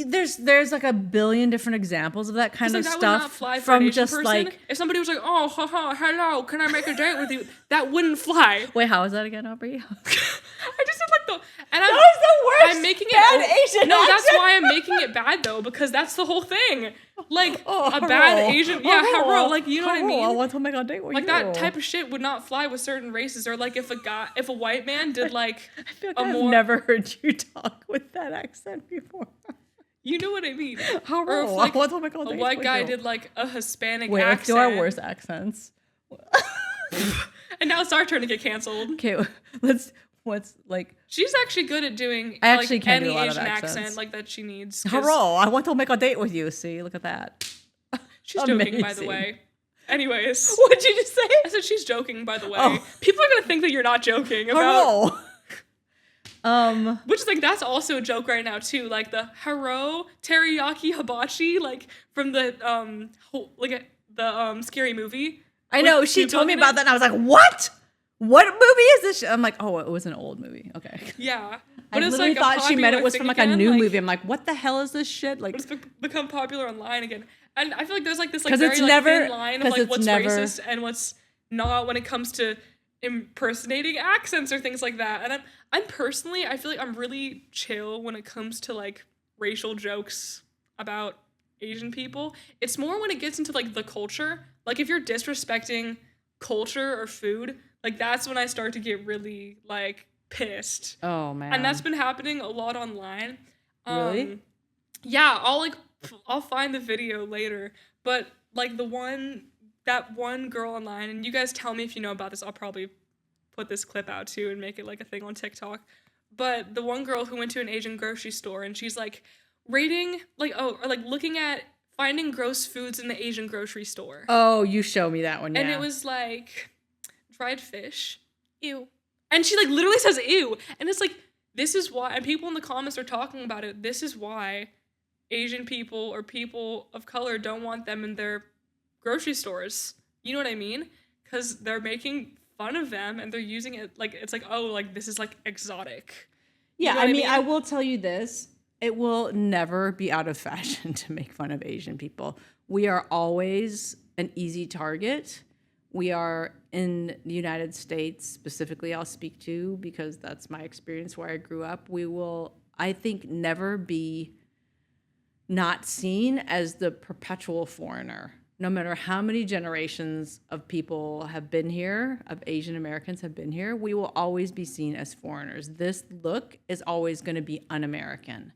There's like a billion different exampps of that kind of That would stuff not fly for an from Asian just person. like. If somebody was like, oh, haha, hello, can I make a date with you? That wouldn't fly. Wait, how is that again, Aubrey? I just said like and That was the worst. I'm making bad it. Asian No, that's accent. why I'm making it bad though, because that's the whole thing. Like Oh, a bad hello. Asian, yeah, hello, like you know what I Hello, I mean. want to make a date with Like you. that type of shit would not fly with certain races, or like if a white man did like I feel like a I've more, never heard you talk with that accent before. you know what I mean. Hello, Or if like I want to make a a date white with guy you. did like a Hispanic Wait, let's accent. do our worst accents. And now it's our turn to get canceled. Okay, what's like. She's actually good at doing I actually like can't any do a lot of Asian accents. accent like that she needs. 'cause Hello, I want to make a date with you. See, look at that. She's joking, by the Amazing. way. Anyways, What'd you just say? I said she's joking, by the way. Oh. People are gonna think that you're not joking about. Hello. Which is like that's also a joke right now too, like the haro teriyaki hibachi, like from the Scary Movie. I know, with she Snoop told Dogg me in about it. that, and I was like, what? What movie is this? I'm like, oh, it was an old movie. Okay. Yeah, I but it's literally like thought she meant it was from like a new movie. movie. I'm like, what the hell is this shit? Like, But it's become popular online again, and I feel like there's like this like 'Cause very it's like never- thin line of 'cause like it's what's never- racist and what's not when it comes to impersonating accents or things like that. And I'm personally, I feel like I'm really chill when it comes to like racial jokes about Asian people. It's more when it gets into like the culture. Like if you're disrespecting culture or food, like that's when I start to get really like pissed. oh man. And that's been happening a lot online. Really? Yeah, I'll find the video later. But like that one girl online, and you guys tell me if you know about this. I'll probably put this clip out too and make it like a thing on TikTok. But the one girl who went to an Asian grocery store and she's like rating looking at finding gross foods in the Asian grocery store. Oh, you show me that one, yeah. And it was like dried fish. Ew. And she like literally says ew. And it's like, this is why, and people in the comments are talking about it, this is why Asian people or people of color don't want them in their grocery stores. You know what I mean? Because they're making fun of them and they're using it like, it's like, oh, like this is like exotic. Yeah, You know what I mean, I mean? will tell you this. It will never be out of fashion to make fun of Asian people. We are always an easy target. We are in the United States, specifically I'll speak to because that's my experience where I grew up. We will I think, never be not seen as the perpetual foreigner. No matter how many generations of people have been here, of Asian Americans have been here, we will always be seen as foreigners. This look is always going to be un-American.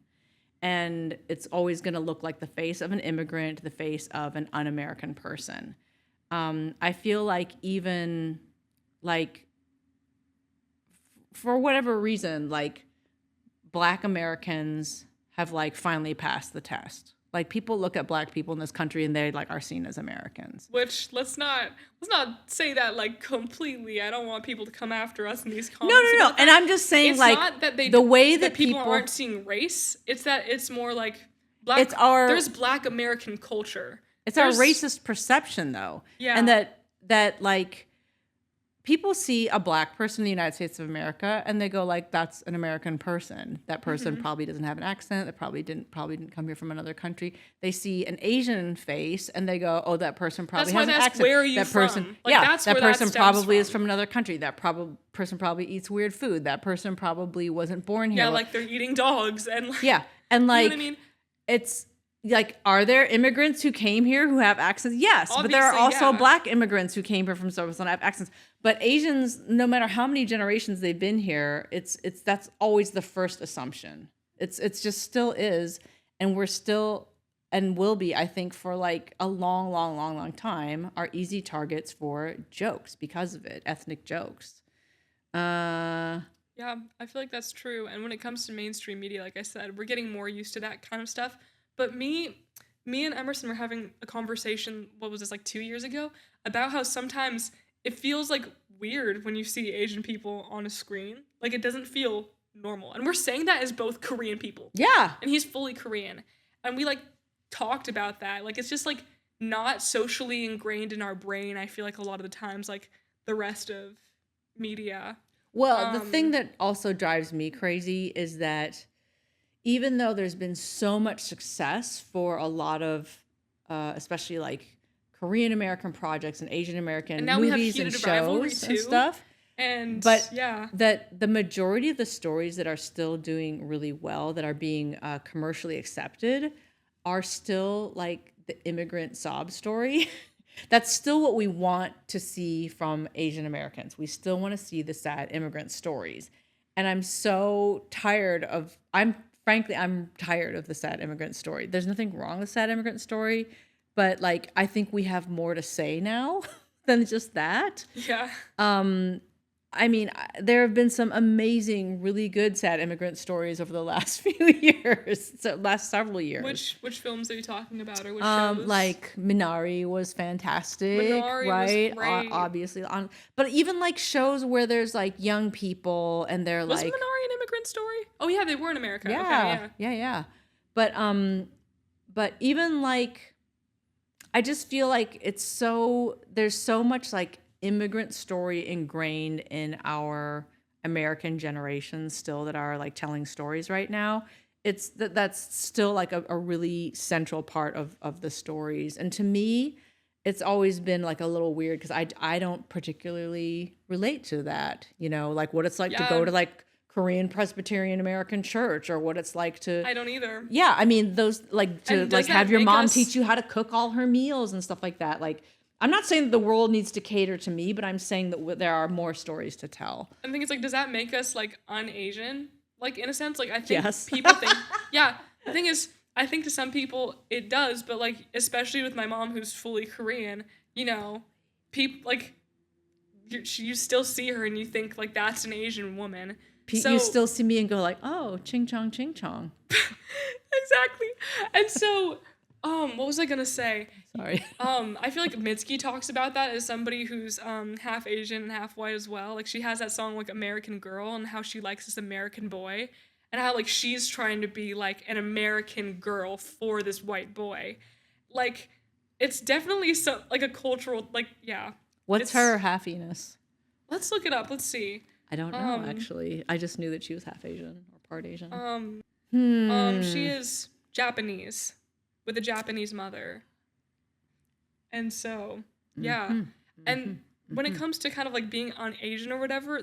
And it's always going to look like the face of an immigrant, the face of an un-American person. I feel like even like for whatever reason, like Black Americans have like finally passed the test. Like people look at Black people in this country and they like are seen as Americans. Which let's not say that like completely. I don't want people to come after us in these No, comments. no, no. And I'm just saying, it's like, not that the way that people aren't seeing race. It's that it's more like Black. It's our there's Black American culture. It's our racist perception, though. Yeah. And that like people see a Black person in the United States of America and they go like, that's an American person. That person probably doesn't have an accent. That probably didn't come here from another country. They see an Asian face and they go, oh, that person probably has an accent. Where are you that from? person, Like, yeah, that's that where person that probably stems is from another country. That person probably eats weird food. That person probably wasn't born here. Yeah, like they're eating dogs and like, yeah, and like you know what I mean? It's like, are there immigrants who came here who have accents? Yes, but there are Obviously, also yeah. Black immigrants who came here from service and have accents. But Asians, no matter how many generations they've been here, it's that's always the first assumption. It's just still is, and we're still and will be, I think, for like a long time, are easy targets for jokes because of it, ethnic jokes. Yeah, I feel like that's true. And when it comes to mainstream media, like I said, we're getting more used to that kind of stuff. But me and Emerson were having a conversation, what was this, like 2 years ago, about how sometimes it feels like weird when you see Asian people on a screen. Like it doesn't feel normal. And we're saying that as both Korean people. Yeah. And he's fully Korean. And we like talked about that. Like it's just like not socially ingrained in our brain, I feel like a lot of the times, like the rest of media. Well, the thing that also drives me crazy is that even though there's been so much success for a lot of, especially like Korean American projects and Asian American movies and shows and stuff, but yeah, that the majority of the stories that are still doing really well, that are being commercially accepted, are still like the immigrant sob story. That's still what we want to see from Asian Americans. We still want to see the sad immigrant stories. And I'm so tired of, I'm tired of the sad immigrant story. There's nothing wrong with sad immigrant story, but like, I think we have more to say now than just that. Yeah. I mean, there have been some amazing, really good sad immigrant stories over the last few years, last several years. Which films are you talking about, or which shows? Like Minari was fantastic, Minari right? was great. Obviously, but even like shows where there's like young people and they're was like, Minari an immigrant story? Oh yeah, they were in America. Yeah, okay, yeah. But even like, I just feel like there's so much like immigrant story ingrained in our American generation still that are like telling stories right now. It's that's still like a really central part of the stories. And to me, it's always been like a little weird because I don't particularly relate to that, you know, like what it's like to go to like Korean Presbyterian American church, or what it's like to. I don't either. Yeah, I mean those like to like have your mom teach you how to cook all her meals and stuff like that. Like, I'm not saying that the world needs to cater to me, but I'm saying that there are more stories to tell. I think it's like, does that make us like un-Asian? Like in a sense, like I think Yes. people think, yeah. The thing is, I think to some people it does, but like especially with my mom who's fully Korean, you know, people like you still see her and you think like that's an Asian woman. So, you still see me and go like, oh, ching chong, ching chong. Exactly. And so, what was I gonna say? Sorry. I feel like Mitski talks about that as somebody who's half Asian and half white as well. Like she has that song like American Girl and how she likes this American boy and how like she's trying to be like an American girl for this white boy. Like it's definitely so like a cultural like yeah. What's her halfiness? Let's look it up. Let's see. I don't know actually. I just knew that she was half Asian or part Asian. She is Japanese with a Japanese mother. And so, yeah. And when it comes to kind of like being un-Asian or whatever,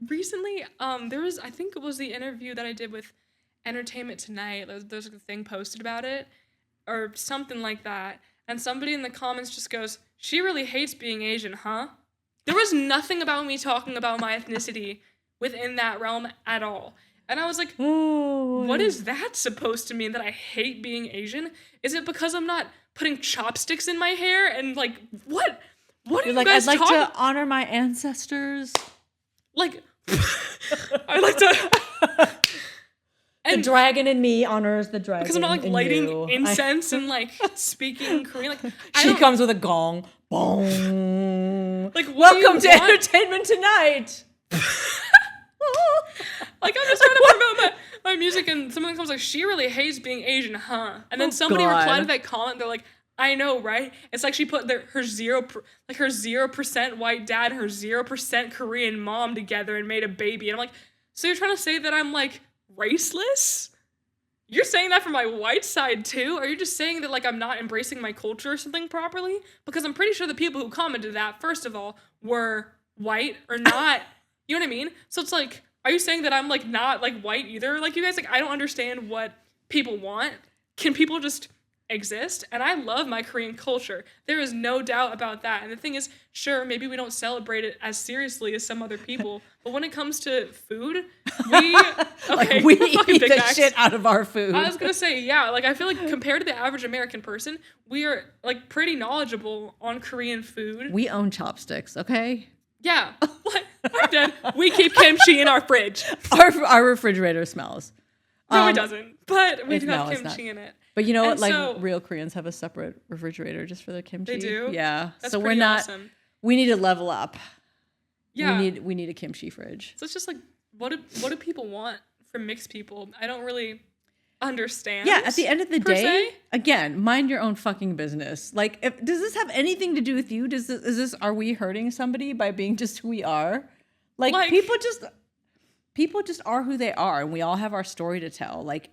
recently, there was, I think it was the interview that I did with Entertainment Tonight. There's a thing posted about it or something like that. And somebody in the comments just goes, "She really hates being Asian, huh?" There was nothing about me talking about my ethnicity within that realm at all. And I was like, what is that supposed to mean, that I hate being Asian? Is it because I'm not putting chopsticks in my hair? And like, what? What are you guys I'd like talking? to honor my ancestors. Like, I like to. The dragon in me honors the dragon. Because I'm not like in lighting you. incense and like speaking Korean. Like, She comes with a gong. Boom. Like, what welcome do to you want? Entertainment Tonight. Like, I'm just trying to promote my music, and someone comes like, "She really hates being Asian, huh?" And then somebody replied to that comment. They're like, "I know, right?" It's like she put her 0% white dad and her 0% Korean mom together and made a baby. And I'm like, so you're trying to say that I'm like raceless? You're saying that for my white side too? Are you just saying that like I'm not embracing my culture or something properly? Because I'm pretty sure the people who commented that, first of all, were white or not. You know what I mean? So it's like, are you saying that I'm like not like white either? Like, you guys, like, I don't understand what people want. Can people just exist? And I love my Korean culture. There is no doubt about that. And the thing is, sure, maybe we don't celebrate it as seriously as some other people, but when it comes to food, we we eat the shit out of our food. I was gonna say, yeah, like I feel like compared to the average American person, we are like pretty knowledgeable on Korean food. We own chopsticks, okay? Yeah, I'm dead. We keep kimchi in our fridge. Our refrigerator smells. No, it doesn't. But we do have it's kimchi in it. But you know what? And Like, real Koreans have a separate refrigerator just for their kimchi. They do? Yeah. That's so we're pretty not. awesome. We need to level up. Yeah. We need a kimchi fridge. So it's just like, what do people want from mixed people? I don't really understand. Yeah. At the end of the day, se. again, mind your own fucking business. Like, does this have anything to do with you? Are we hurting somebody by being just who we are? Like people just are who they are, and we all have our story to tell. Like,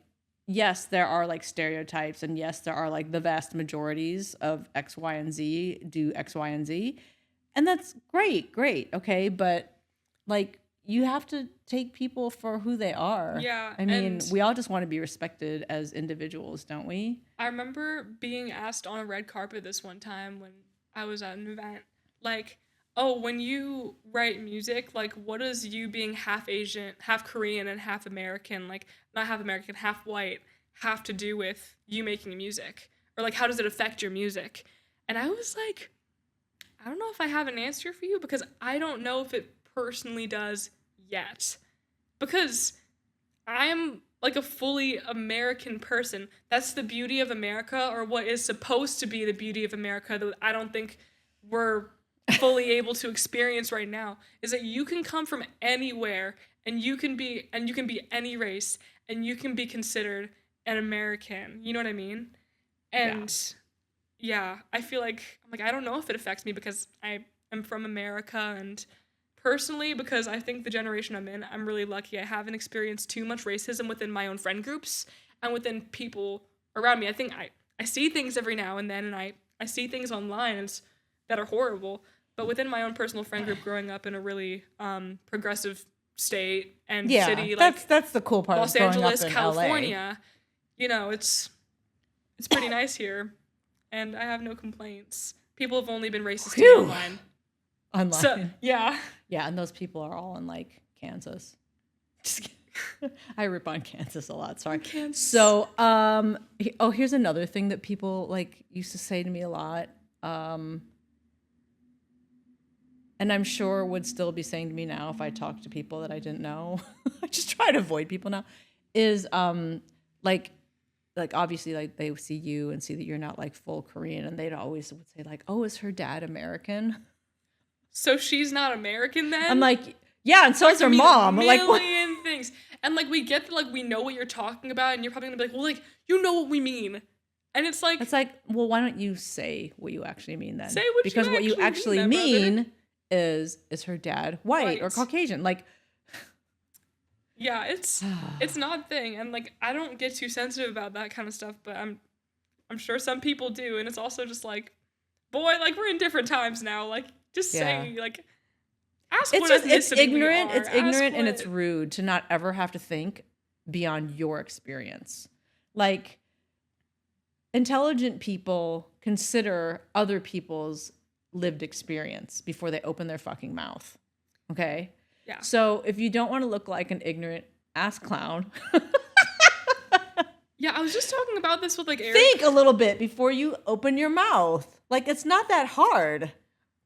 yes, there are like stereotypes, and yes, there are like the vast majorities of X, Y, and Z do X, Y, and Z. And that's great, okay? But like, you have to take people for who they are. Yeah. I mean, we all just want to be respected as individuals, don't we? I remember being asked on a red carpet this one time when I was at an event, like, oh, when you write music, like, what does you being half Asian, half Korean, and half American, like, not half American, half white, have to do with you making music? Or, like, how does it affect your music? And I was like, I don't know if I have an answer for you, because I don't know if it personally does yet. Because I'm, like, a fully American person. That's the beauty of America, or what is supposed to be the beauty of America, that I don't think we're fully able to experience right now, is that you can come from anywhere and you can be any race and you can be considered an American. You know what I mean? And yeah, I feel like I don't know if it affects me because I am from America, and personally, because I think the generation I'm in, I'm really lucky. I haven't experienced too much racism within my own friend groups and within people around me. I think I see things every now and then, and I see things online that are horrible. But within my own personal friend group, growing up in a really progressive state and city, like that's the cool part. Los of growing Angeles, up in California, you know, it's pretty nice here, and I have no complaints. People have only been racist to me online. Online. So, yeah. Yeah, and those people are all in like Kansas. Just kidding. I rip on Kansas a lot. Sorry. Kansas. So, here's another thing that people like used to say to me a lot. And I'm sure would still be saying to me now if I talk to people that I didn't know. I just try to avoid people now. Is like obviously like they see you and see that you're not like full Korean, and they'd always would say like, "Oh, is her dad American?" So she's not American then? I'm like, yeah, and so is her mom. A like, what? million things. And like we get that, like we know what you're talking about, and you're probably gonna be like, well, like you know what we mean. And it's like, well, why don't you say what you actually mean then? Say what because you what you actually mean, mean is her dad white or Caucasian? Like, yeah, it's not a thing, and like I don't get too sensitive about that kind of stuff, but I'm sure some people do, and it's also just like, boy, like we're in different times now, like just say like. Ask it's what just it's ethnicity we ignorant. are. It's ignorant and it's rude to not ever have to think beyond your experience. Like, intelligent people consider other people's lived experience before they open their fucking mouth. Okay? Yeah. So if you don't want to look like an ignorant ass clown, Yeah, I was just talking about this with like Eric. think a little bit before you open your mouth. Like, it's not that hard.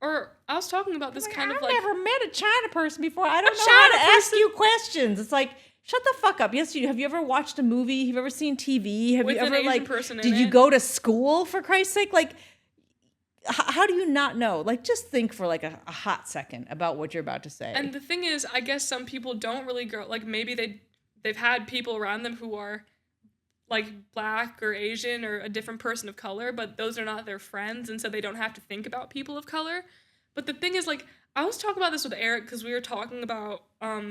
Or I was talking about this kind of I've like never met a China person before. I don't know China how to ask person? you questions. It's like, shut the fuck up. Yes, you have you ever watched a movie? Have you ever seen TV? Have With you an ever Asian like person in did you it. go to school, for Christ's sake? Like, how do you not know? Like, just think for like a hot second about what you're about to say. And the thing is, I guess some people don't really grow, like maybe they've had people around them who are like black or Asian or a different person of color, but those are not their friends, and so they don't have to think about people of color. But the thing is, like, I was talking about this with Eric because we were talking about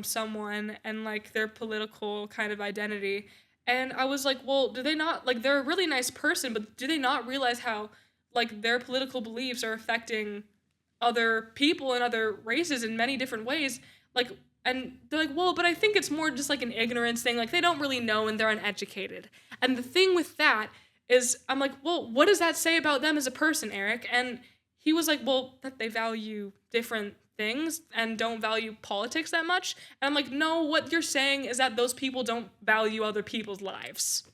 someone and like their political kind of identity, and I was like, well, do they not, like, they're a really nice person, but do they not realize how like their political beliefs are affecting other people and other races in many different ways? Like, and they're like, well, but I think it's more just like an ignorance thing. Like, they don't really know and they're uneducated. And the thing with that is, I'm like, well, what does that say about them as a person, Eric? And he was like, well, that they value different things and don't value politics that much. And I'm like, no, what you're saying is that those people don't value other people's lives.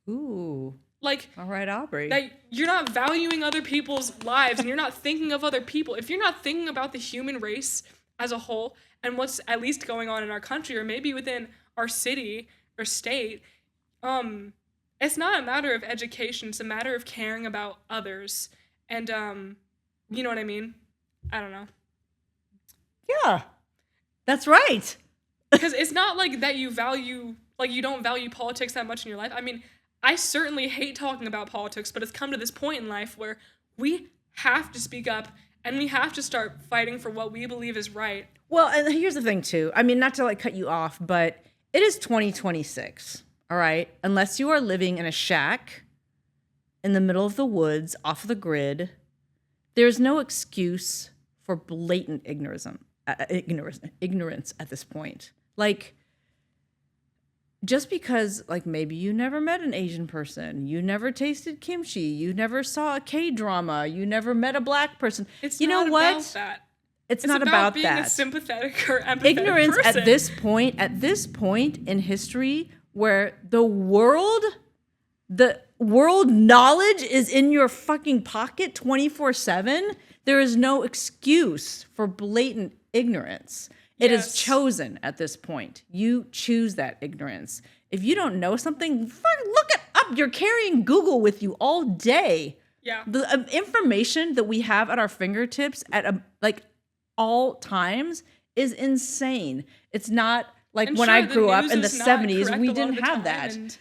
Ooh. Like, All right, Aubrey. that you're not valuing other people's lives and you're not thinking of other people. If you're not thinking about the human race as a whole and what's at least going on in our country or maybe within our city or state, it's not a matter of education. It's a matter of caring about others. And, you know what I mean? I don't know. Yeah. That's right. Because it's not like that you value, like, you don't value politics that much in your life. I mean, I certainly hate talking about politics, but it's come to this point in life where we have to speak up and we have to start fighting for what we believe is right. Well, and here's the thing too. I mean, not to like cut you off, but it is 2026. All right. Unless you are living in a shack in the middle of the woods, off the grid, there's no excuse for blatant ignorance at this point. Like, just because, like, maybe you never met an Asian person, you never tasted kimchi, you never saw a K-drama, you never met a black person. It's you not know what? about that. It's not about being that. a sympathetic or empathetic Ignorance person. at this point in history, where the world knowledge is in your fucking pocket 24/7, there is no excuse for blatant ignorance. It is Yes. chosen at this point. You choose that ignorance. If you don't know something, look it up. You're carrying Google with you all day. Yeah. The information that we have at our fingertips at like all times is insane. It's not like And when sure, I the grew up news in the is not 70s, correct we a lot didn't of the have time, that. and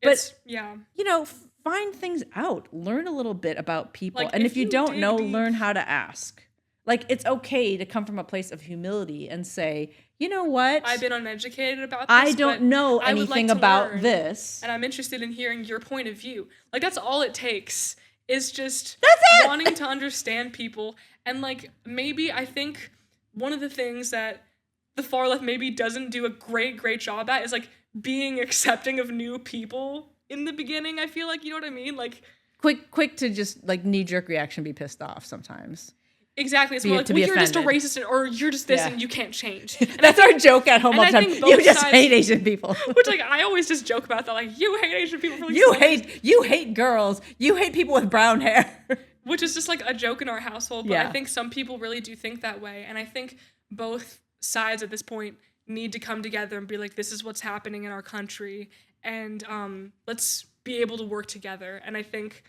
But- it's, yeah. You know, find things out. Learn a little bit about people. Like, And if if you you don't dig know, deep- learn how to ask. Like, it's okay to come from a place of humility and say, you know what? I've been uneducated about this, I but don't know I would like anything to about learn, this. and I'm interested in hearing your point of view. Like, that's all it takes, is just That's it! wanting to understand people. And, like, maybe I think one of the things that the far left maybe doesn't do a great job at is, like, being accepting of new people in the beginning, I feel like. You know what I mean? Like, Quick to just, like, knee-jerk reaction, be pissed off sometimes. exactly. It's more like, to well, be you're just a offended. racist, or you're just this Yeah. and you can't change. That's our joke at home and all I the time. think You both just sides- hate Asian people. Which, like, I always just joke about that. Like, you hate Asian people for, like, You so hate girls. You hate people with brown hair. Which is just like a joke in our household, but Yeah. I think some people really do think that way. And I think both sides at this point need to come together and be like, this is what's happening in our country, and let's be able to work together. And I think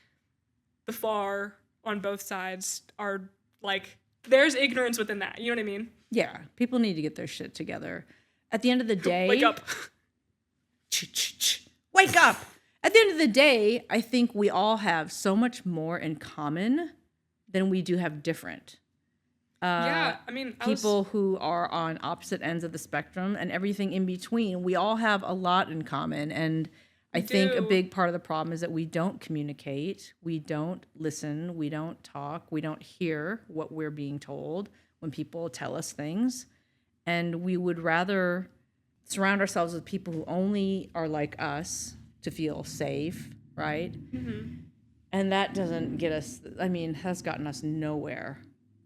the far on both sides are like, there's ignorance within that. You know what I mean? Yeah, people need to get their shit together. At the end of the day, Wake up. Wake up. At the end of the day, I think we all have so much more in common than we do have different. Yeah, I mean, People who are on opposite ends of the spectrum and everything in between, we all have a lot in common. And I think a do. big part of the problem is that we don't communicate, we don't listen, we don't talk, we don't hear what we're being told when people tell us things. And we would rather surround ourselves with people who only are like us to feel safe, right? Mm-hmm. And that doesn't get us, I mean, has gotten us nowhere.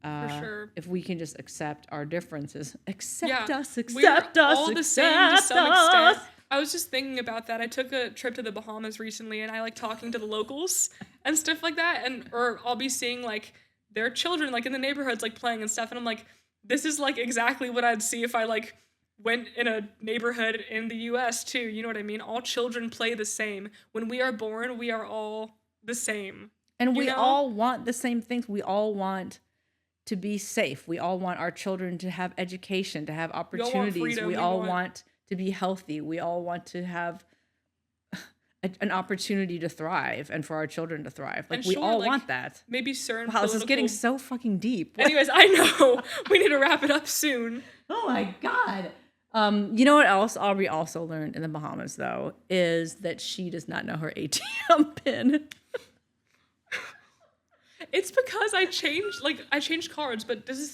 For sure. If we can just accept our differences. Accept Yeah, us, we're accept us, all the accept same to some us. extent. I was just thinking about that. I took a trip to the Bahamas recently, and I like talking to the locals and stuff like that. Or I'll be seeing like their children like in the neighborhoods like playing and stuff, and I'm like, this is like exactly what I'd see if I like went in a neighborhood in the U.S. too. You know what I mean? All children play the same. When we are born, we are all the same. And we know? all want the same things. We all want to be safe. We all want our children to have education, to have opportunities. freedom. We all want to be healthy. We all want to have an opportunity to thrive and for our children to thrive. Like, And we sure, all like, want that. Maybe certain Wow, this is getting political- so fucking deep. Anyways, I know. We need to wrap it up soon. Oh my God. You know what else Aubrey also learned in the Bahamas, though, is that she does not know her ATM pin. It's because I changed cards, but does the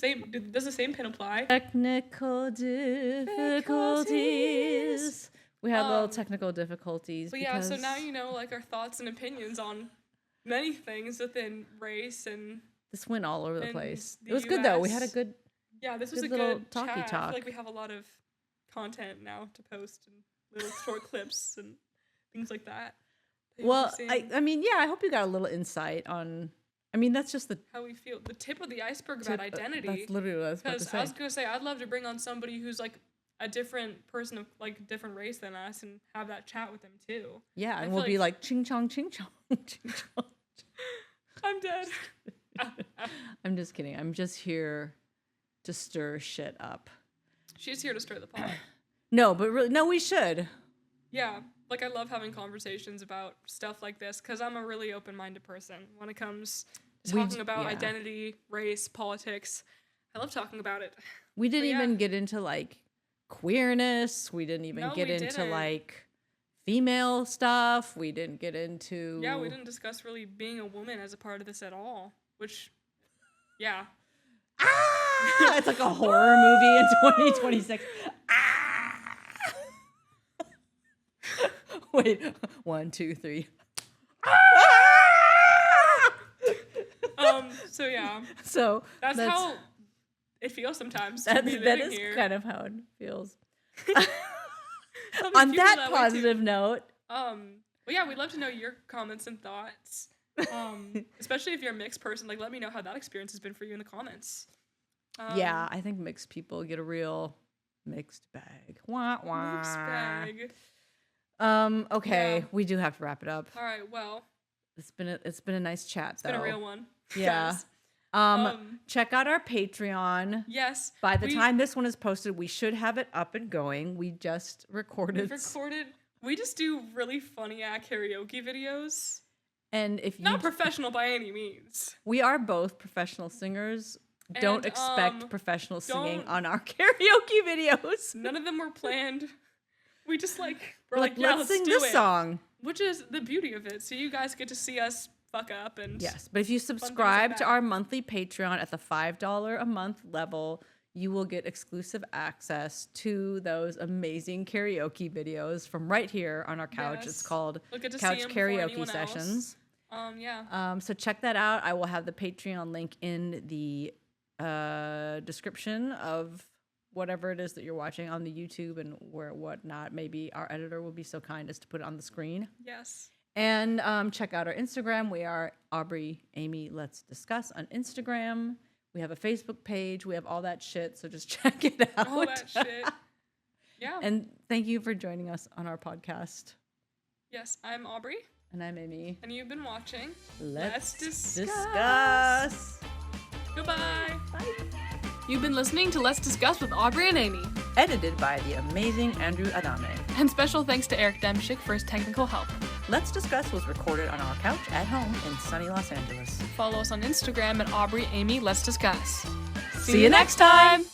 same pin apply? Technical difficulties. We had little technical difficulties. But yeah, so because now you know like our thoughts and opinions on many things within race and this went all over the in place. the It was good though. We US. had a good. yeah, this was Good a little good talky chat. I talk. feel like we have a lot of content now to post and little short clips and things like that. that you'll be Well, seeing. I mean, yeah, I hope you got a little insight on. I mean, that's just the How we feel, the tip of the iceberg tip. about identity. That's literally what I was about to Because say. I was gonna say I'd love to bring on somebody who's like a different person of like different race than us and have that chat with them too. Yeah, I and feel we'll be like ching chong, ching chong, ching chong. I'm dead. I'm just kidding. I'm just here to stir shit up. She's here to stir the pot. No, but really, no, we should. Yeah, like I love having conversations about stuff like this because I'm a really open-minded person when it comes to talking about yeah. identity, race, politics. I love talking about it. We didn't But yeah. even get into like queerness. We didn't even No, get we into didn't. like female stuff. We didn't get into. Yeah, we didn't discuss really being a woman as a part of this at all, which, yeah. Ah! It's like a horror movie in 2026. Ah! Wait, 1, 2, 3. So yeah, So that's how it feels sometimes to that be is living here. kind of how it feels. Some On people that way too. positive note, Well, yeah, we'd love to know your comments and thoughts. Especially if you're a mixed person, like let me know how that experience has been for you in the comments. yeah, I think mixed people get a real mixed bag. Wah, wah. Mixed bag. Okay, Yeah. we do have to wrap it up. All right, well, It's been a nice chat, it's been a real one. Yeah. guys. Check out our Patreon. Yes. By the time this one is posted, we should have it up and going. We just recorded. We just do really funny karaoke videos. And if you Not professional by any means. we are both professional singers. Don't And, expect professional singing don't- on our karaoke videos. None of them were planned. We just we're We're like, yeah, let's sing do this it. song. Which is the beauty of it. So you guys get to see us fuck up and Yes, but if you things like subscribe to that. our monthly Patreon at the $5 a month level, you will get exclusive access to those amazing karaoke videos from right here on our couch. Yes. It's called We'll get to Couch see 'em before Karaoke anyone else. Sessions. Yeah. So check that out. I will have the Patreon link in the description of whatever it is that you're watching on the YouTube and whatnot. Maybe our editor will be so kind as to put it on the screen. Yes. And check out our Instagram. We are Aubrey, Amy, Let's Discuss on Instagram. We have a Facebook page. We have all that shit. So just check it out. All that shit. Yeah. And thank you for joining us on our podcast. Yes, I'm Aubrey, And I'm Amy. and you've been watching Let's Discuss. discuss. Goodbye. Bye. You've been listening to Let's Discuss with Aubrey and Amy. Edited by the amazing Andrew Adame. And special thanks to Eric Demchik for his technical help. Let's Discuss was recorded on our couch at home in sunny Los Angeles. Follow us on Instagram at Aubrey Amy Let's Discuss. See you next time.